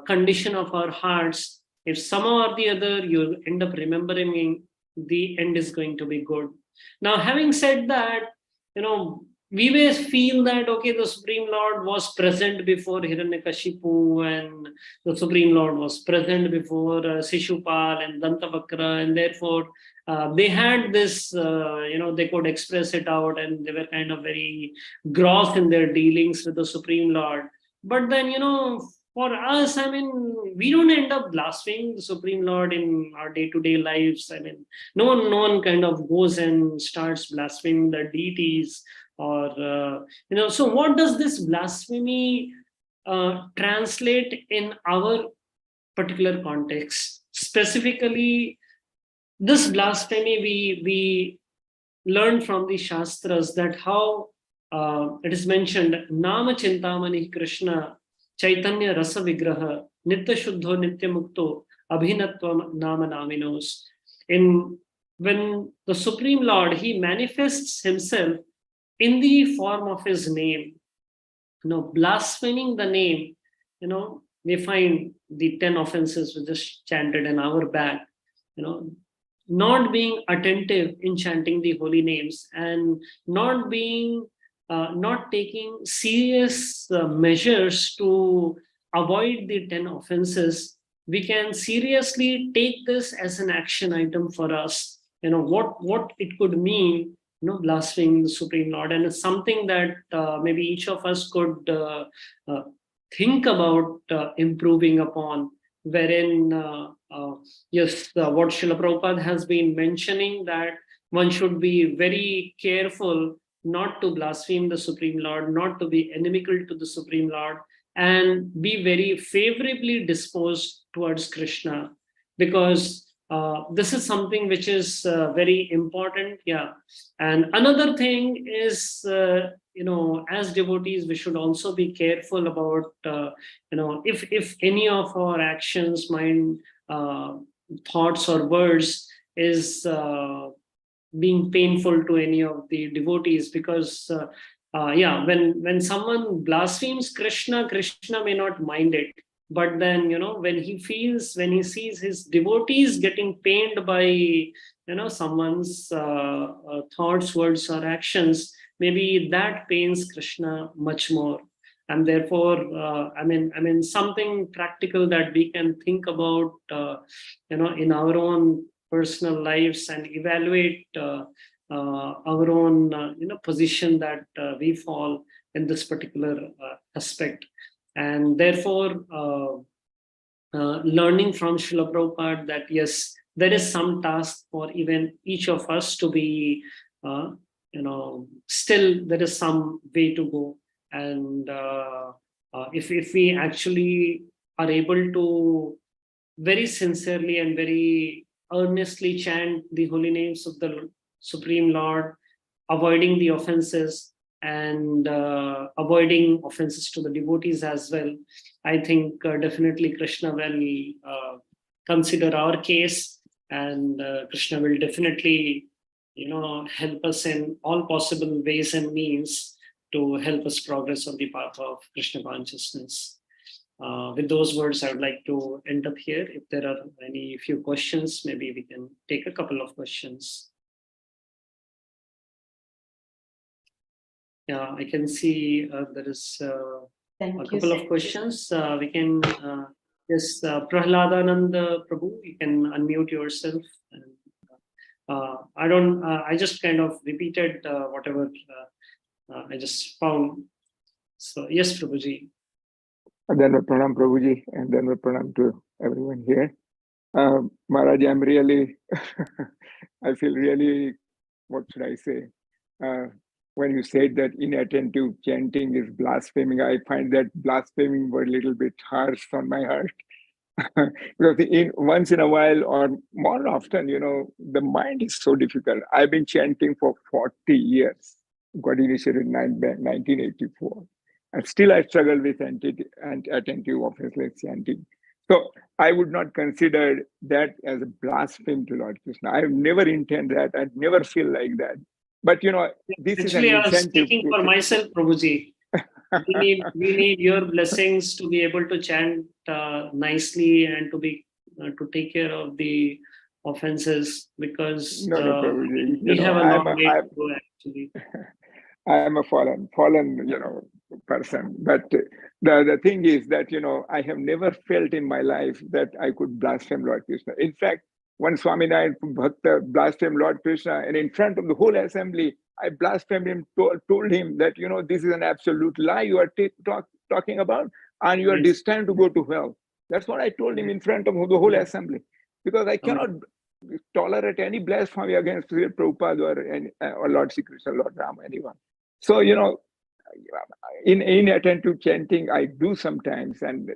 condition of our hearts, if somehow or the other you end up remembering, the end is going to be good. Now, having said that, we may feel that, okay, the Supreme Lord was present before Hiranyakashipu, and the Supreme Lord was present before Sishupal and Dantavakra, and therefore they had this, they could express it out, and they were kind of very gross in their dealings with the Supreme Lord. But then, for us, I mean, we don't end up blaspheming the Supreme Lord in our day-to-day lives. I mean, no one kind of goes and starts blaspheming the deities, or so what does this blasphemy translate in our particular context? Specifically, this blasphemy we learn from the Shastras, that how it is mentioned, Nama Chintamani Krishna Caitanya Rasa Vigraha Nitya Shuddho Nitya Mukto Abhinatva Nama Naminos. When the Supreme Lord, he manifests himself in the form of his name, blaspheming the name, we find the 10 offenses we just chanted in our bag, not being attentive in chanting the holy names, and not taking serious measures to avoid the 10 offenses. We can seriously take this as an action item for us, what it could mean, blaspheming the Supreme Lord. And it's something that maybe each of us could think about improving upon, wherein yes, what Srila Prabhupada has been mentioning, that one should be very careful not to blaspheme the Supreme Lord, not to be inimical to the Supreme Lord, and be very favorably disposed towards Krishna, because this is something which is very important. Yeah. And another thing is, as devotees, we should also be careful about, if any of our actions, mind, thoughts or words is being painful to any of the devotees, because when someone blasphemes Krishna, Krishna may not mind it. But then, when he sees his devotees getting pained by, someone's thoughts, words, or actions, maybe that pains Krishna much more. And therefore, something practical that we can think about, in our own personal lives, and evaluate our own, position that we fall in this particular aspect. And therefore, learning from Srila Prabhupada that yes, there is some task for even each of us to be, still there is some way to go. And if we actually are able to very sincerely and very earnestly chant the holy names of the Supreme Lord, avoiding the offenses, and avoiding offenses to the devotees as well, I think definitely Krishna will consider our case, and Krishna will definitely help us in all possible ways and means to help us progress on the path of Krishna consciousness. With those words, I would like to end up here. If there are any few questions, maybe we can take a couple of questions. Yeah, I can see there is a couple of questions. We can, yes, Prahladanand Prabhu, you can unmute yourself. And, I just kind of repeated whatever I just found. So, yes, Prabhuji. Dhanvat Pranam Prabhuji, and Dhanvat Pranam to everyone here. Maharaj, I'm really, I feel really, what should I say? When you said that inattentive chanting is blaspheming, I find that blaspheming word a little bit harsh on my heart. Because once in a while, or more often, the mind is so difficult. I've been chanting for 40 years, got initiated in 1984. And still I struggle with attentive offenseless chanting. So I would not consider that as a blasphemy to Lord Krishna. I have never intended that. I never feel like that. But this actually, is an I was incentive. speaking for myself, Prabhuji. we need your blessings to be able to chant nicely, and to take care of the offenses, because No, Prabhuji. we have a long way to go, actually. I am a fallen, person. But the thing is that, I have never felt in my life that I could blaspheme Lord Krishna. In fact, one Swaminarayan Bhakta blasphemed Lord Krishna, and in front of the whole assembly, I blasphemed him, told him that, this is an absolute lie you are talking about, and you are destined to go to hell. That's what I told him in front of the whole assembly, because I cannot tolerate any blasphemy against Sri Prabhupada or Lord Sri Krishna, Lord Rama, anyone. So, in attentive chanting, I do sometimes, and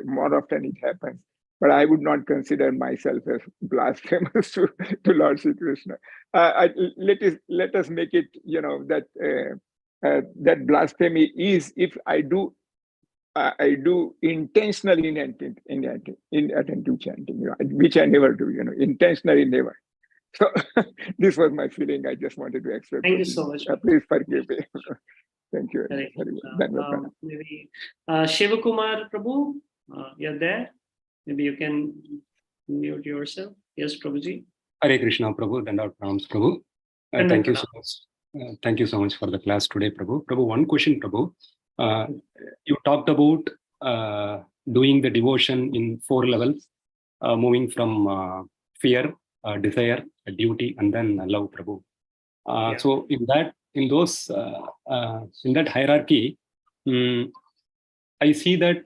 more often it happens. But I would not consider myself as blasphemous to Lord Sri Krishna. Let us make it, that blasphemy is if I do intentionally in attentive chanting, which I never do, intentionally never. So this was my feeling. I just wanted to express. Thank you so much. Please forgive me. Thank you. Maybe Shivakumar Prabhu, you're there. Maybe you can mute yourself. Yes, Prabhuji. Hare Krishna, Prabhu. Dandavad Pranams, Prabhu. Thank you so much. Thank you so much for the class today, Prabhu. Prabhu, one question, Prabhu. You talked about doing the devotion in 4 levels, moving from fear, desire, duty, and then love, Prabhu. So in that hierarchy, I see that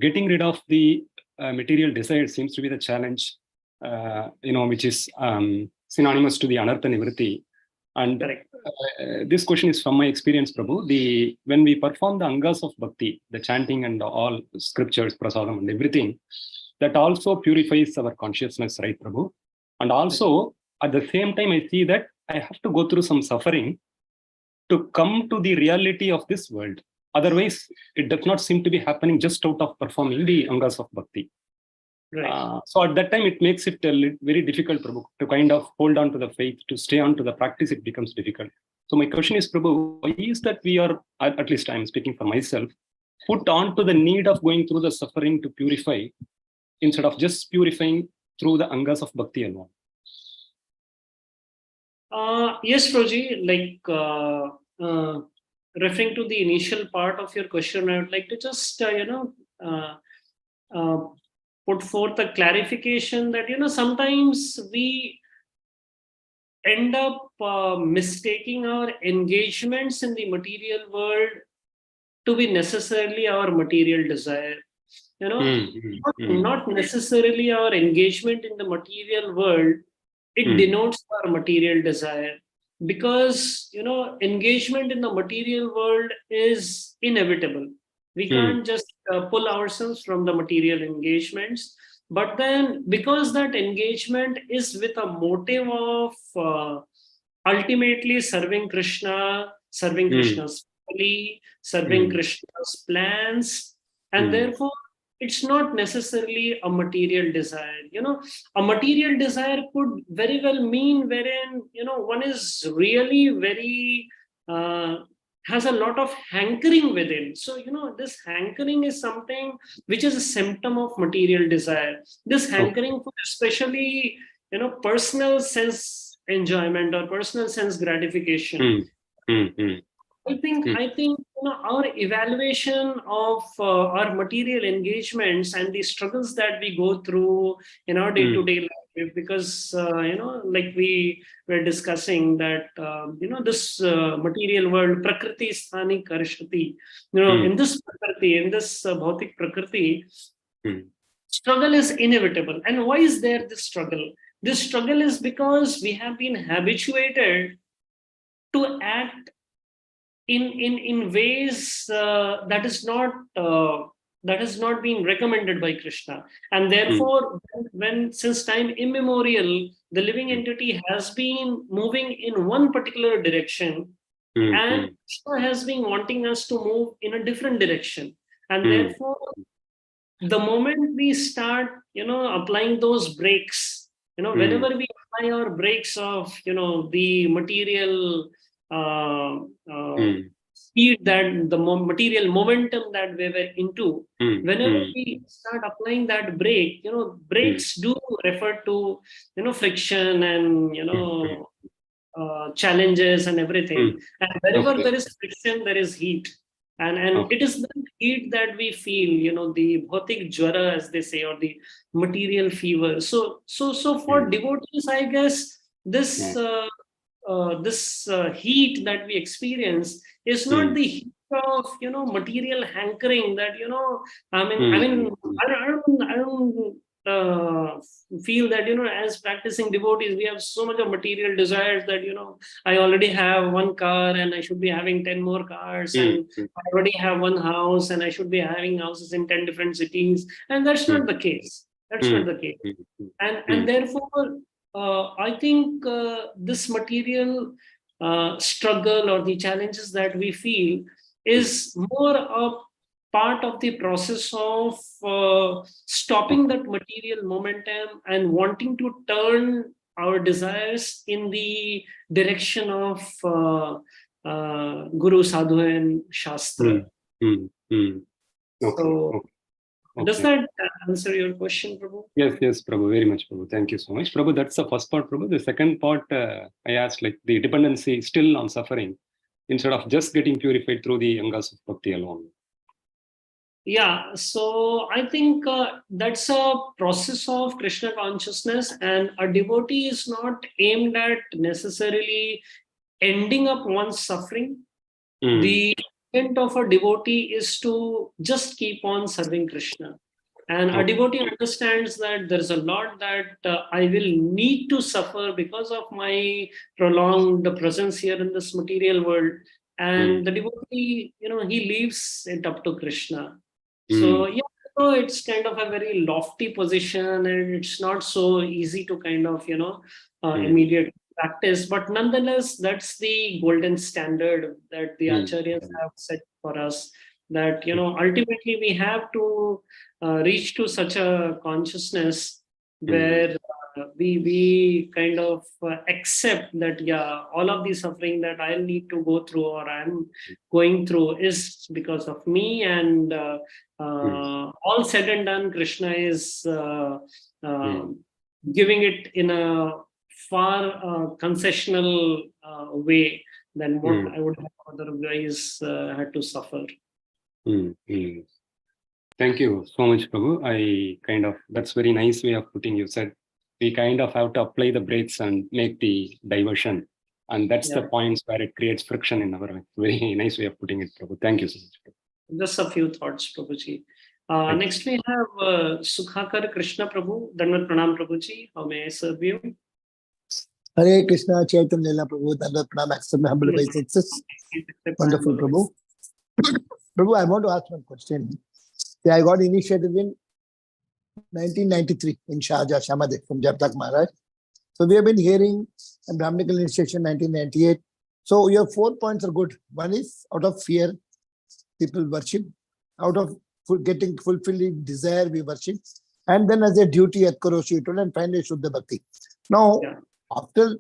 getting rid of the material desire seems to be the challenge, which is synonymous to the anartha nivritti. And this question is from my experience, Prabhu. When we perform the angas of bhakti, the chanting and all scriptures, prasadam and everything, that also purifies our consciousness, right, Prabhu? And also, at the same time, I see that I have to go through some suffering to come to the reality of this world. Otherwise, it does not seem to be happening just out of performing the angas of bhakti. Right. So at that time, it makes it very difficult, Prabhu, to kind of hold on to the faith, to stay on to the practice. It becomes difficult. So my question is, Prabhu, why is that we are, at least I'm speaking for myself, put on to the need of going through the suffering to purify, instead of just purifying through the angas of bhakti alone? Yes, Prabhuji, referring to the initial part of your question, I would like to just, put forth a clarification that, sometimes we end up mistaking our engagements in the material world to be necessarily our material desire. Not necessarily our engagement in the material world, it denotes our material desire. Because, engagement in the material world is inevitable. We can't just pull ourselves from the material engagements. But then, because that engagement is with a motive of ultimately serving Krishna, serving Krishna's family, serving Krishna's plans, and therefore, it's not necessarily a material desire. A material desire could very well mean wherein, one is really very, has a lot of hankering within. So, this hankering is something which is a symptom of material desire. This hankering for especially, personal sense enjoyment or personal sense gratification. I think our evaluation of our material engagements and the struggles that we go through in our day-to-day life, because like we were discussing that this material world, prakriti sthani karshati, in this prakriti, in this bhautik prakriti, struggle is inevitable. And why is there this struggle? This struggle is because we have been habituated to act in ways that is not being recommended by Krishna. And therefore, since time immemorial, the living entity has been moving in one particular direction, and Krishna has been wanting us to move in a different direction. And therefore, the moment we start, applying those brakes, whenever we apply our brakes of, the material speed, that the material momentum that we were into, whenever we start applying that brake, brakes do refer to, friction and, challenges and everything. And wherever Okay. there is friction, there is heat. And Okay. it is the heat that we feel, you know, the bhautik jwara, as they say, or the material fever. So for devotees, I guess this heat that we experience is not the heat of, you know, material hankering that, you know, I don't feel that, you know, as practicing devotees, we have so much of material desires that, you know, I already have one car and I should be having 10 more cars, and I already have one house and I should be having houses in 10 different cities. And that's not the case. That's not the case. And therefore, I think this material struggle or the challenges that we feel is more a part of the process of stopping that material momentum and wanting to turn our desires in the direction of Guru, Sadhu and Shastra. Okay. So, does that answer your question, Prabhu? Yes, Prabhu, very much, Prabhu. Thank you so much. Prabhu, that's the first part, Prabhu. The second part, I asked, like, the dependency still on suffering, instead of just getting purified through the angas of bhakti alone. Yeah, so I think that's a process of Krishna consciousness, and a devotee is not aimed at necessarily ending up one's suffering. The intent of a devotee is to just keep on serving Krishna. And a devotee understands that there's a lot that I will need to suffer because of my prolonged presence here in this material world. And the devotee, you know, he leaves it up to Krishna. So, yeah, you know, it's kind of a very lofty position, and it's not so easy to kind of, you know, immediate practice. But nonetheless, that's the golden standard that the acharyas have set for us, that, you know, ultimately we have to reach to such a consciousness where we kind of accept that, yeah, all of the suffering that I'll need to go through or I'm going through is because of me, and all said and done, Krishna is giving it in a far concessional way than what I would have otherwise had to suffer. Thank you so much, Prabhu. That's very nice way of putting. You said we kind of have to apply the brakes and make the diversion. And that's the points where it creates friction in our life. Very nice way of putting it, Prabhu. Thank you so much, Prabhu. Just a few thoughts, Prabhuji. Next we have Sukhakar Krishna Prabhu. Dandavat Pranam, Prabhuji. How may I serve you? Hare Krishna, Chaitanya Lila Prabhu. Dandavat Pranam. Accept my humble obeisances. Wonderful, Prabhu. Prabhu, I want to ask one question. Yeah, I got initiated in 1993 in Sharjah, Shamadeh, from Japtak Maharaj. So we have been hearing a Brahminical initiation 1998. So your 4 points are good. One is out of fear, people worship. Out of fulfilling desire, we worship. And then as a duty, Atkaroshi, and finally Shuddha Bhakti. Now, after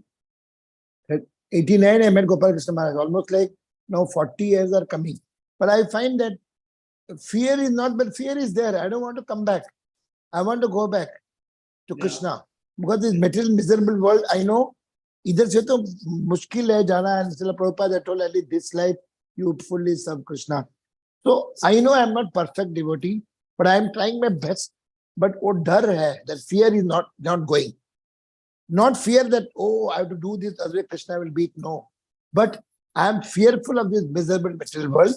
89, I met Gopal Krishna Maharaj. Almost like now 40 years are coming. But I find that fear is not, but fear is there. I don't want to come back. I want to go back to Krishna. Because this material miserable world, I know, either se to mushkil hai jana, and Srila Prabhupada told at least this life, you fully serve Krishna. So I know I am not perfect devotee, but I am trying my best. But what dar hai, that fear is not going. Not fear that, oh, I have to do this, otherwise Krishna will beat. No. But I am fearful of this miserable material world.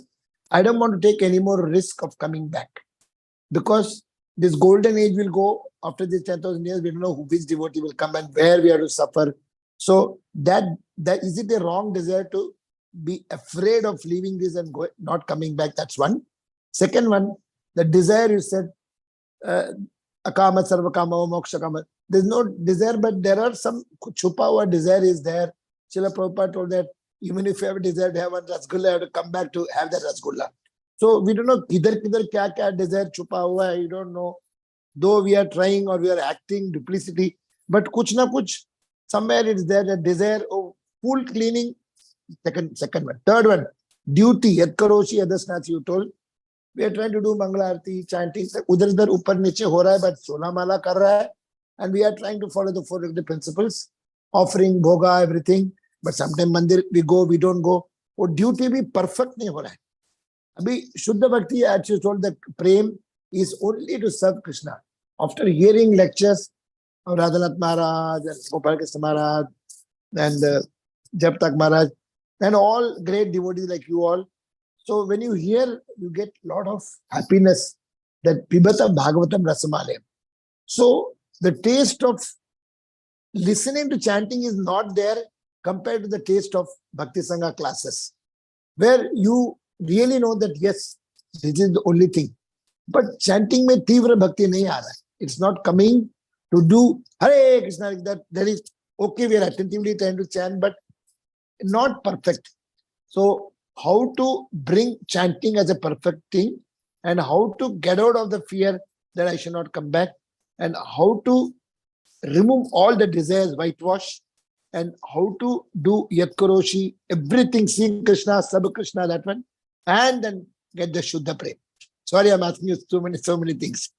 I don't want to take any more risk of coming back. Because this golden age will go after this 10,000 years. We don't know which devotee will come and where we have to suffer. So that is it a wrong desire to be afraid of leaving this and not coming back? That's one. Second one, the desire you said, akama sarvakama moksha kama. There's no desire, but there are some chupa hua desire is there. Srila Prabhupada told that even if you have a desire to have one rasgulla, you have to come back to have that rasgulla. So we don't know kidhar kya desire chupa hua hai, you don't know. Though we are trying or we are acting duplicity, but kuch na kuch, somewhere it's there, that desire of full cleaning. Second one. Third one, duty, yadkaroshi adasnats, you told. We are trying to do Mangala Arati, chanting. Udhar upar niche ho raha hai, but sola mala kar raha hai. And we are trying to follow the 4 principles, offering, bhoga, everything. but sometimes mandir we go, we don't go. वो duty भी perfect नहीं हो रहा है. अभी शुद्ध भक्ति, as you told, that prem is only to serve Krishna. After hearing lectures of Radhanath Maharaj and Gopal Krishna Maharaj and Japtak Maharaj and all great devotees like you all, so when you hear, you get a lot of happiness that Pibata Bhagavatam Rasamalaya. So the taste of listening to chanting is not there compared to the taste of Bhakti Sanga classes, where you really know that yes, this is the only thing. But chanting mein tivra bhakti nahi aa raha. It's not coming to do Hare Krishna like that. That is okay, we are attentively trying to chant, but not perfect. So how to bring chanting as a perfect thing, and how to get out of the fear that I should not come back, and how to remove all the desires, whitewash, and how to do Yat Karoshi, everything, seeing Krishna, Sab Krishna, that one, and then get the Shuddha Prem. Sorry, I'm asking you so many things.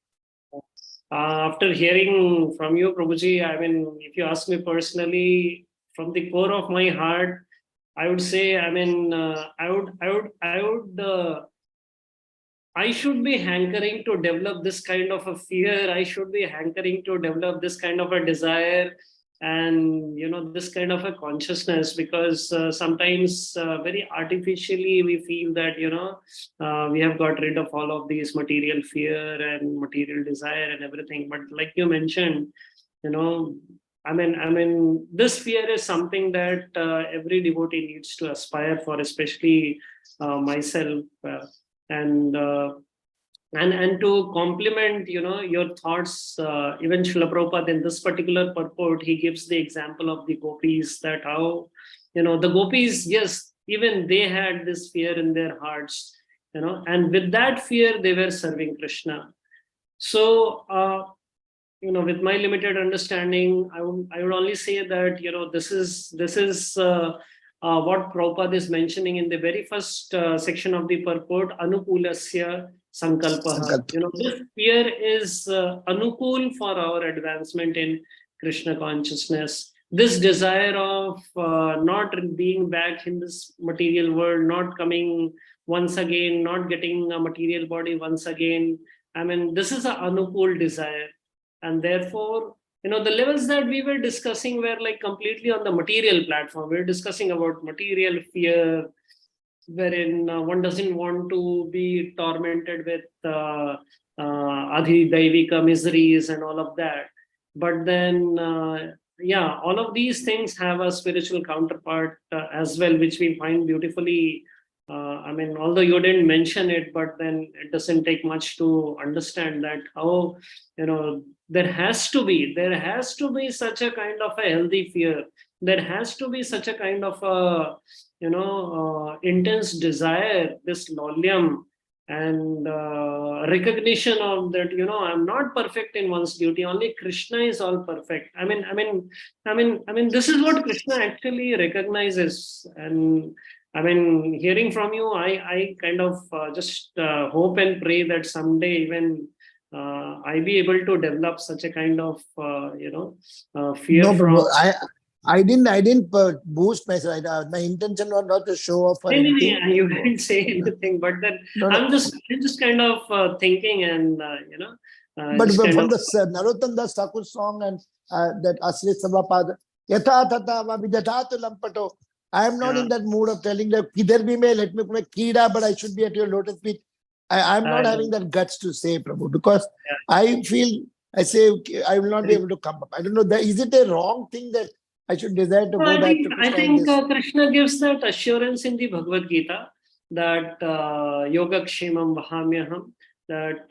After hearing from you, Prabhuji, I mean, if you ask me personally, from the core of my heart, I would say, I mean, I should be hankering to develop this kind of a fear. I should be hankering to develop this kind of a desire, and this kind of a consciousness, because sometimes very artificially we feel that we have got rid of all of these material fear and material desire and everything. But like you mentioned, I mean, this fear is something that every devotee needs to aspire for, especially myself. And to complement, your thoughts, even Srila Prabhupada in this particular purport, he gives the example of the gopis, that how, the gopis, yes, even they had this fear in their hearts, and with that fear, they were serving Krishna. So, with my limited understanding, I would only say that, this is what Prabhupada is mentioning in the very first section of the purport, Anukulasya Sankalpa. This fear is Anukul for our advancement in Krishna consciousness. This desire of not being back in this material world, not coming once again, not getting a material body once again. I mean, this is an Anukul desire. And therefore, the levels that we were discussing were like completely on the material platform. We were discussing about material fear, wherein one doesn't want to be tormented with adhi-daivika miseries and all of that. But then, all of these things have a spiritual counterpart as well, which we find beautifully. I mean, although you didn't mention it, but then it doesn't take much to understand that how, there has to be such a kind of a healthy fear. There has to be such a kind of a, intense desire, this lolyam, and recognition of that, I'm not perfect in one's duty. Only Krishna is all perfect. I mean, this is what Krishna actually recognizes. And I mean, hearing from you, I kind of just hope and pray that someday even I be able to develop such a kind of, fear. No, from. I didn't boost myself. My intention was not to show off or anything. You didn't say anything, but then I'm just kind of thinking, and but from the Narottam Das Thakur song and that Asli Sabapad, Yatha Tata Vidhatu Lampato, I am not in that mood of telling them, Kidhar bhi mein, let me put my Kida, but I should be at your lotus feet. I'm not having that guts to say, Prabhu, because I feel, I say, I will not be able to come up. I don't know, is it a wrong thing that I should desire to go back to Krishna? I think Krishna gives that assurance in the Bhagavad Gita that Yogakshemam Vahamyaham, that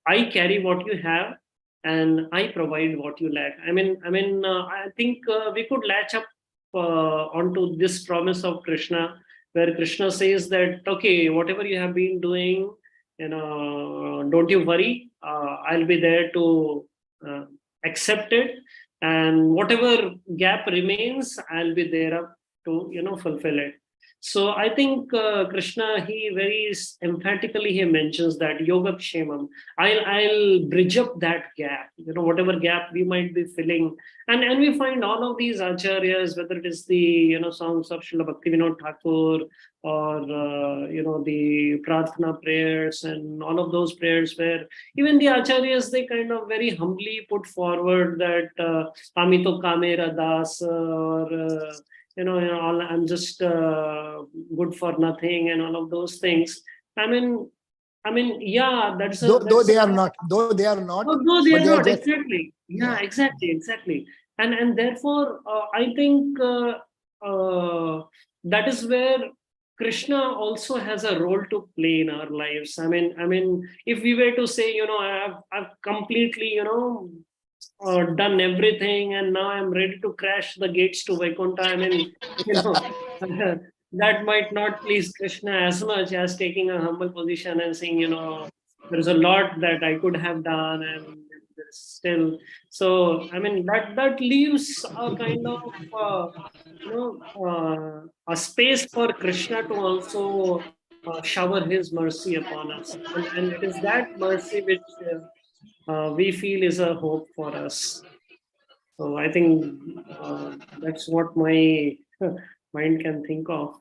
I carry what you have and I provide what you lack. I mean, I think we could latch up onto this promise of Krishna, where Krishna says that, okay, whatever you have been doing, don't you worry, I'll be there to accept it, and whatever gap remains, I'll be there to fulfill it. So I think Krishna, he very emphatically he mentions that yoga kshemam. I'll bridge up that gap, whatever gap we might be filling. And we find all of these acharyas, whether it is the songs of Srila Bhaktivinoda Thakur or the prarthana prayers and all of those prayers where even the acharyas, they kind of very humbly put forward that Amito Kamera Das or I'm just good for nothing and all of those things. I mean, yeah, that's though they are not. Though they are not. Though they are not, just, exactly. Yeah, exactly. And therefore, I think that is where Krishna also has a role to play in our lives. I mean, if we were to say, I've completely, done everything, and now I'm ready to crash the gates to Vaikunta. I mean, that might not please Krishna as much as taking a humble position and saying, there's a lot that I could have done, and still. So, I mean, that leaves a kind of, a space for Krishna to also shower his mercy upon us, and it is that mercy which we feel is a hope for us. So I think that's what my mind can think of,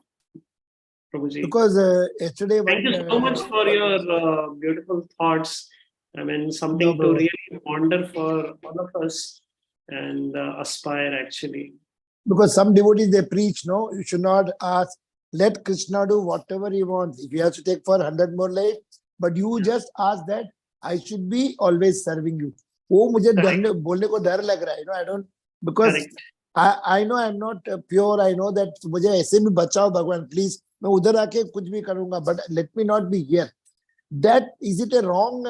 Prabhuji. Because yesterday, thank you so much for your beautiful thoughts. I mean, something to really ponder for all of us and aspire actually. Because some devotees, they preach, no, you should not ask, let Krishna do whatever he wants. If he has to take for 100 more lives, but you just ask that I should be always serving you. वो मुझे बोलने को डर लग रहा है, I don't, because I know I'm not pure. I know that मुझे ऐसे भी बचाओ भगवान, please. मैं उधर आके कुछ भी करूँगा, but let me not be here. That is it a wrong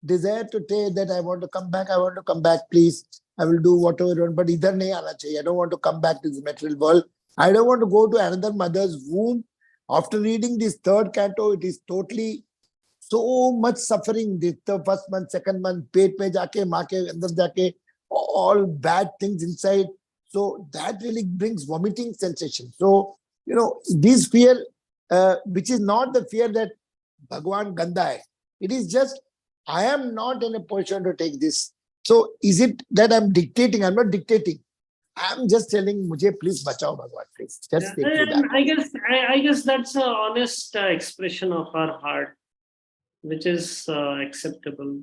desire to say that I want to come back? I want to come back, please. I will do whatever you want, but idhar nahi aana chahiye. I don't want to come back to this material world. I don't want to go to another mother's womb. After reading this third canto, it is totally so much suffering. The first month, second month, pet pe jaake, maa ke andar jaake, all bad things inside. So that really brings vomiting sensation. So, this fear, which is not the fear that Bhagwan ganda hai. It is just, I am not in a position to take this. So is it that I'm dictating? I'm not dictating. I'm just telling, mujhe please bachao Bhagwan, please. Just take me back. I guess that's an honest expression of our heart, which is acceptable.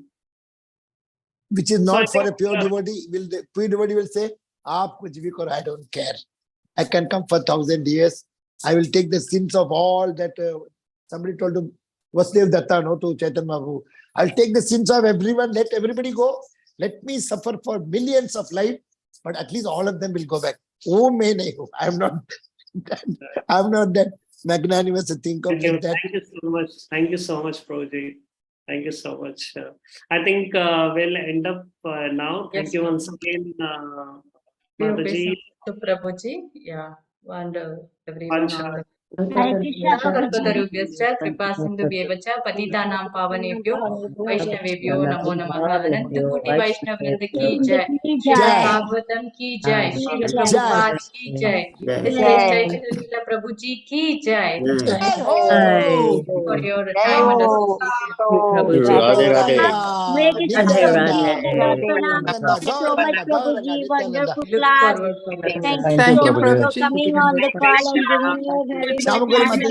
Which is not for a pure devotee. Pure devotee will say, aap kuch bhi karo, I don't care. I can come for 1,000 years. I will take the sins of all that somebody told to Vasudev Datta, no, to Chaitanya Mahaprabhu. I'll take the sins of everyone. Let everybody go. Let me suffer for millions of life, but at least all of them will go back. Oh, may nahi ho. I'm not that magnanimous to think of that. Thank you so much. Thank you so much, Prabhuji. Thank you so much. I think we'll end up now. Thank you once again, Mataji. To Prabhuji. Yeah. And everyone. पतितानां पावनेभ्यो वैष्णवेभ्यो नमो नमः। अनंत कोटि वैष्णव वृंद की जय। भागवतम की जय। श्रील प्रभुपाद की जय। चैतन्य लीला प्रभु जी की जय। For your time and association. Thank you for coming on the call and giving your valuable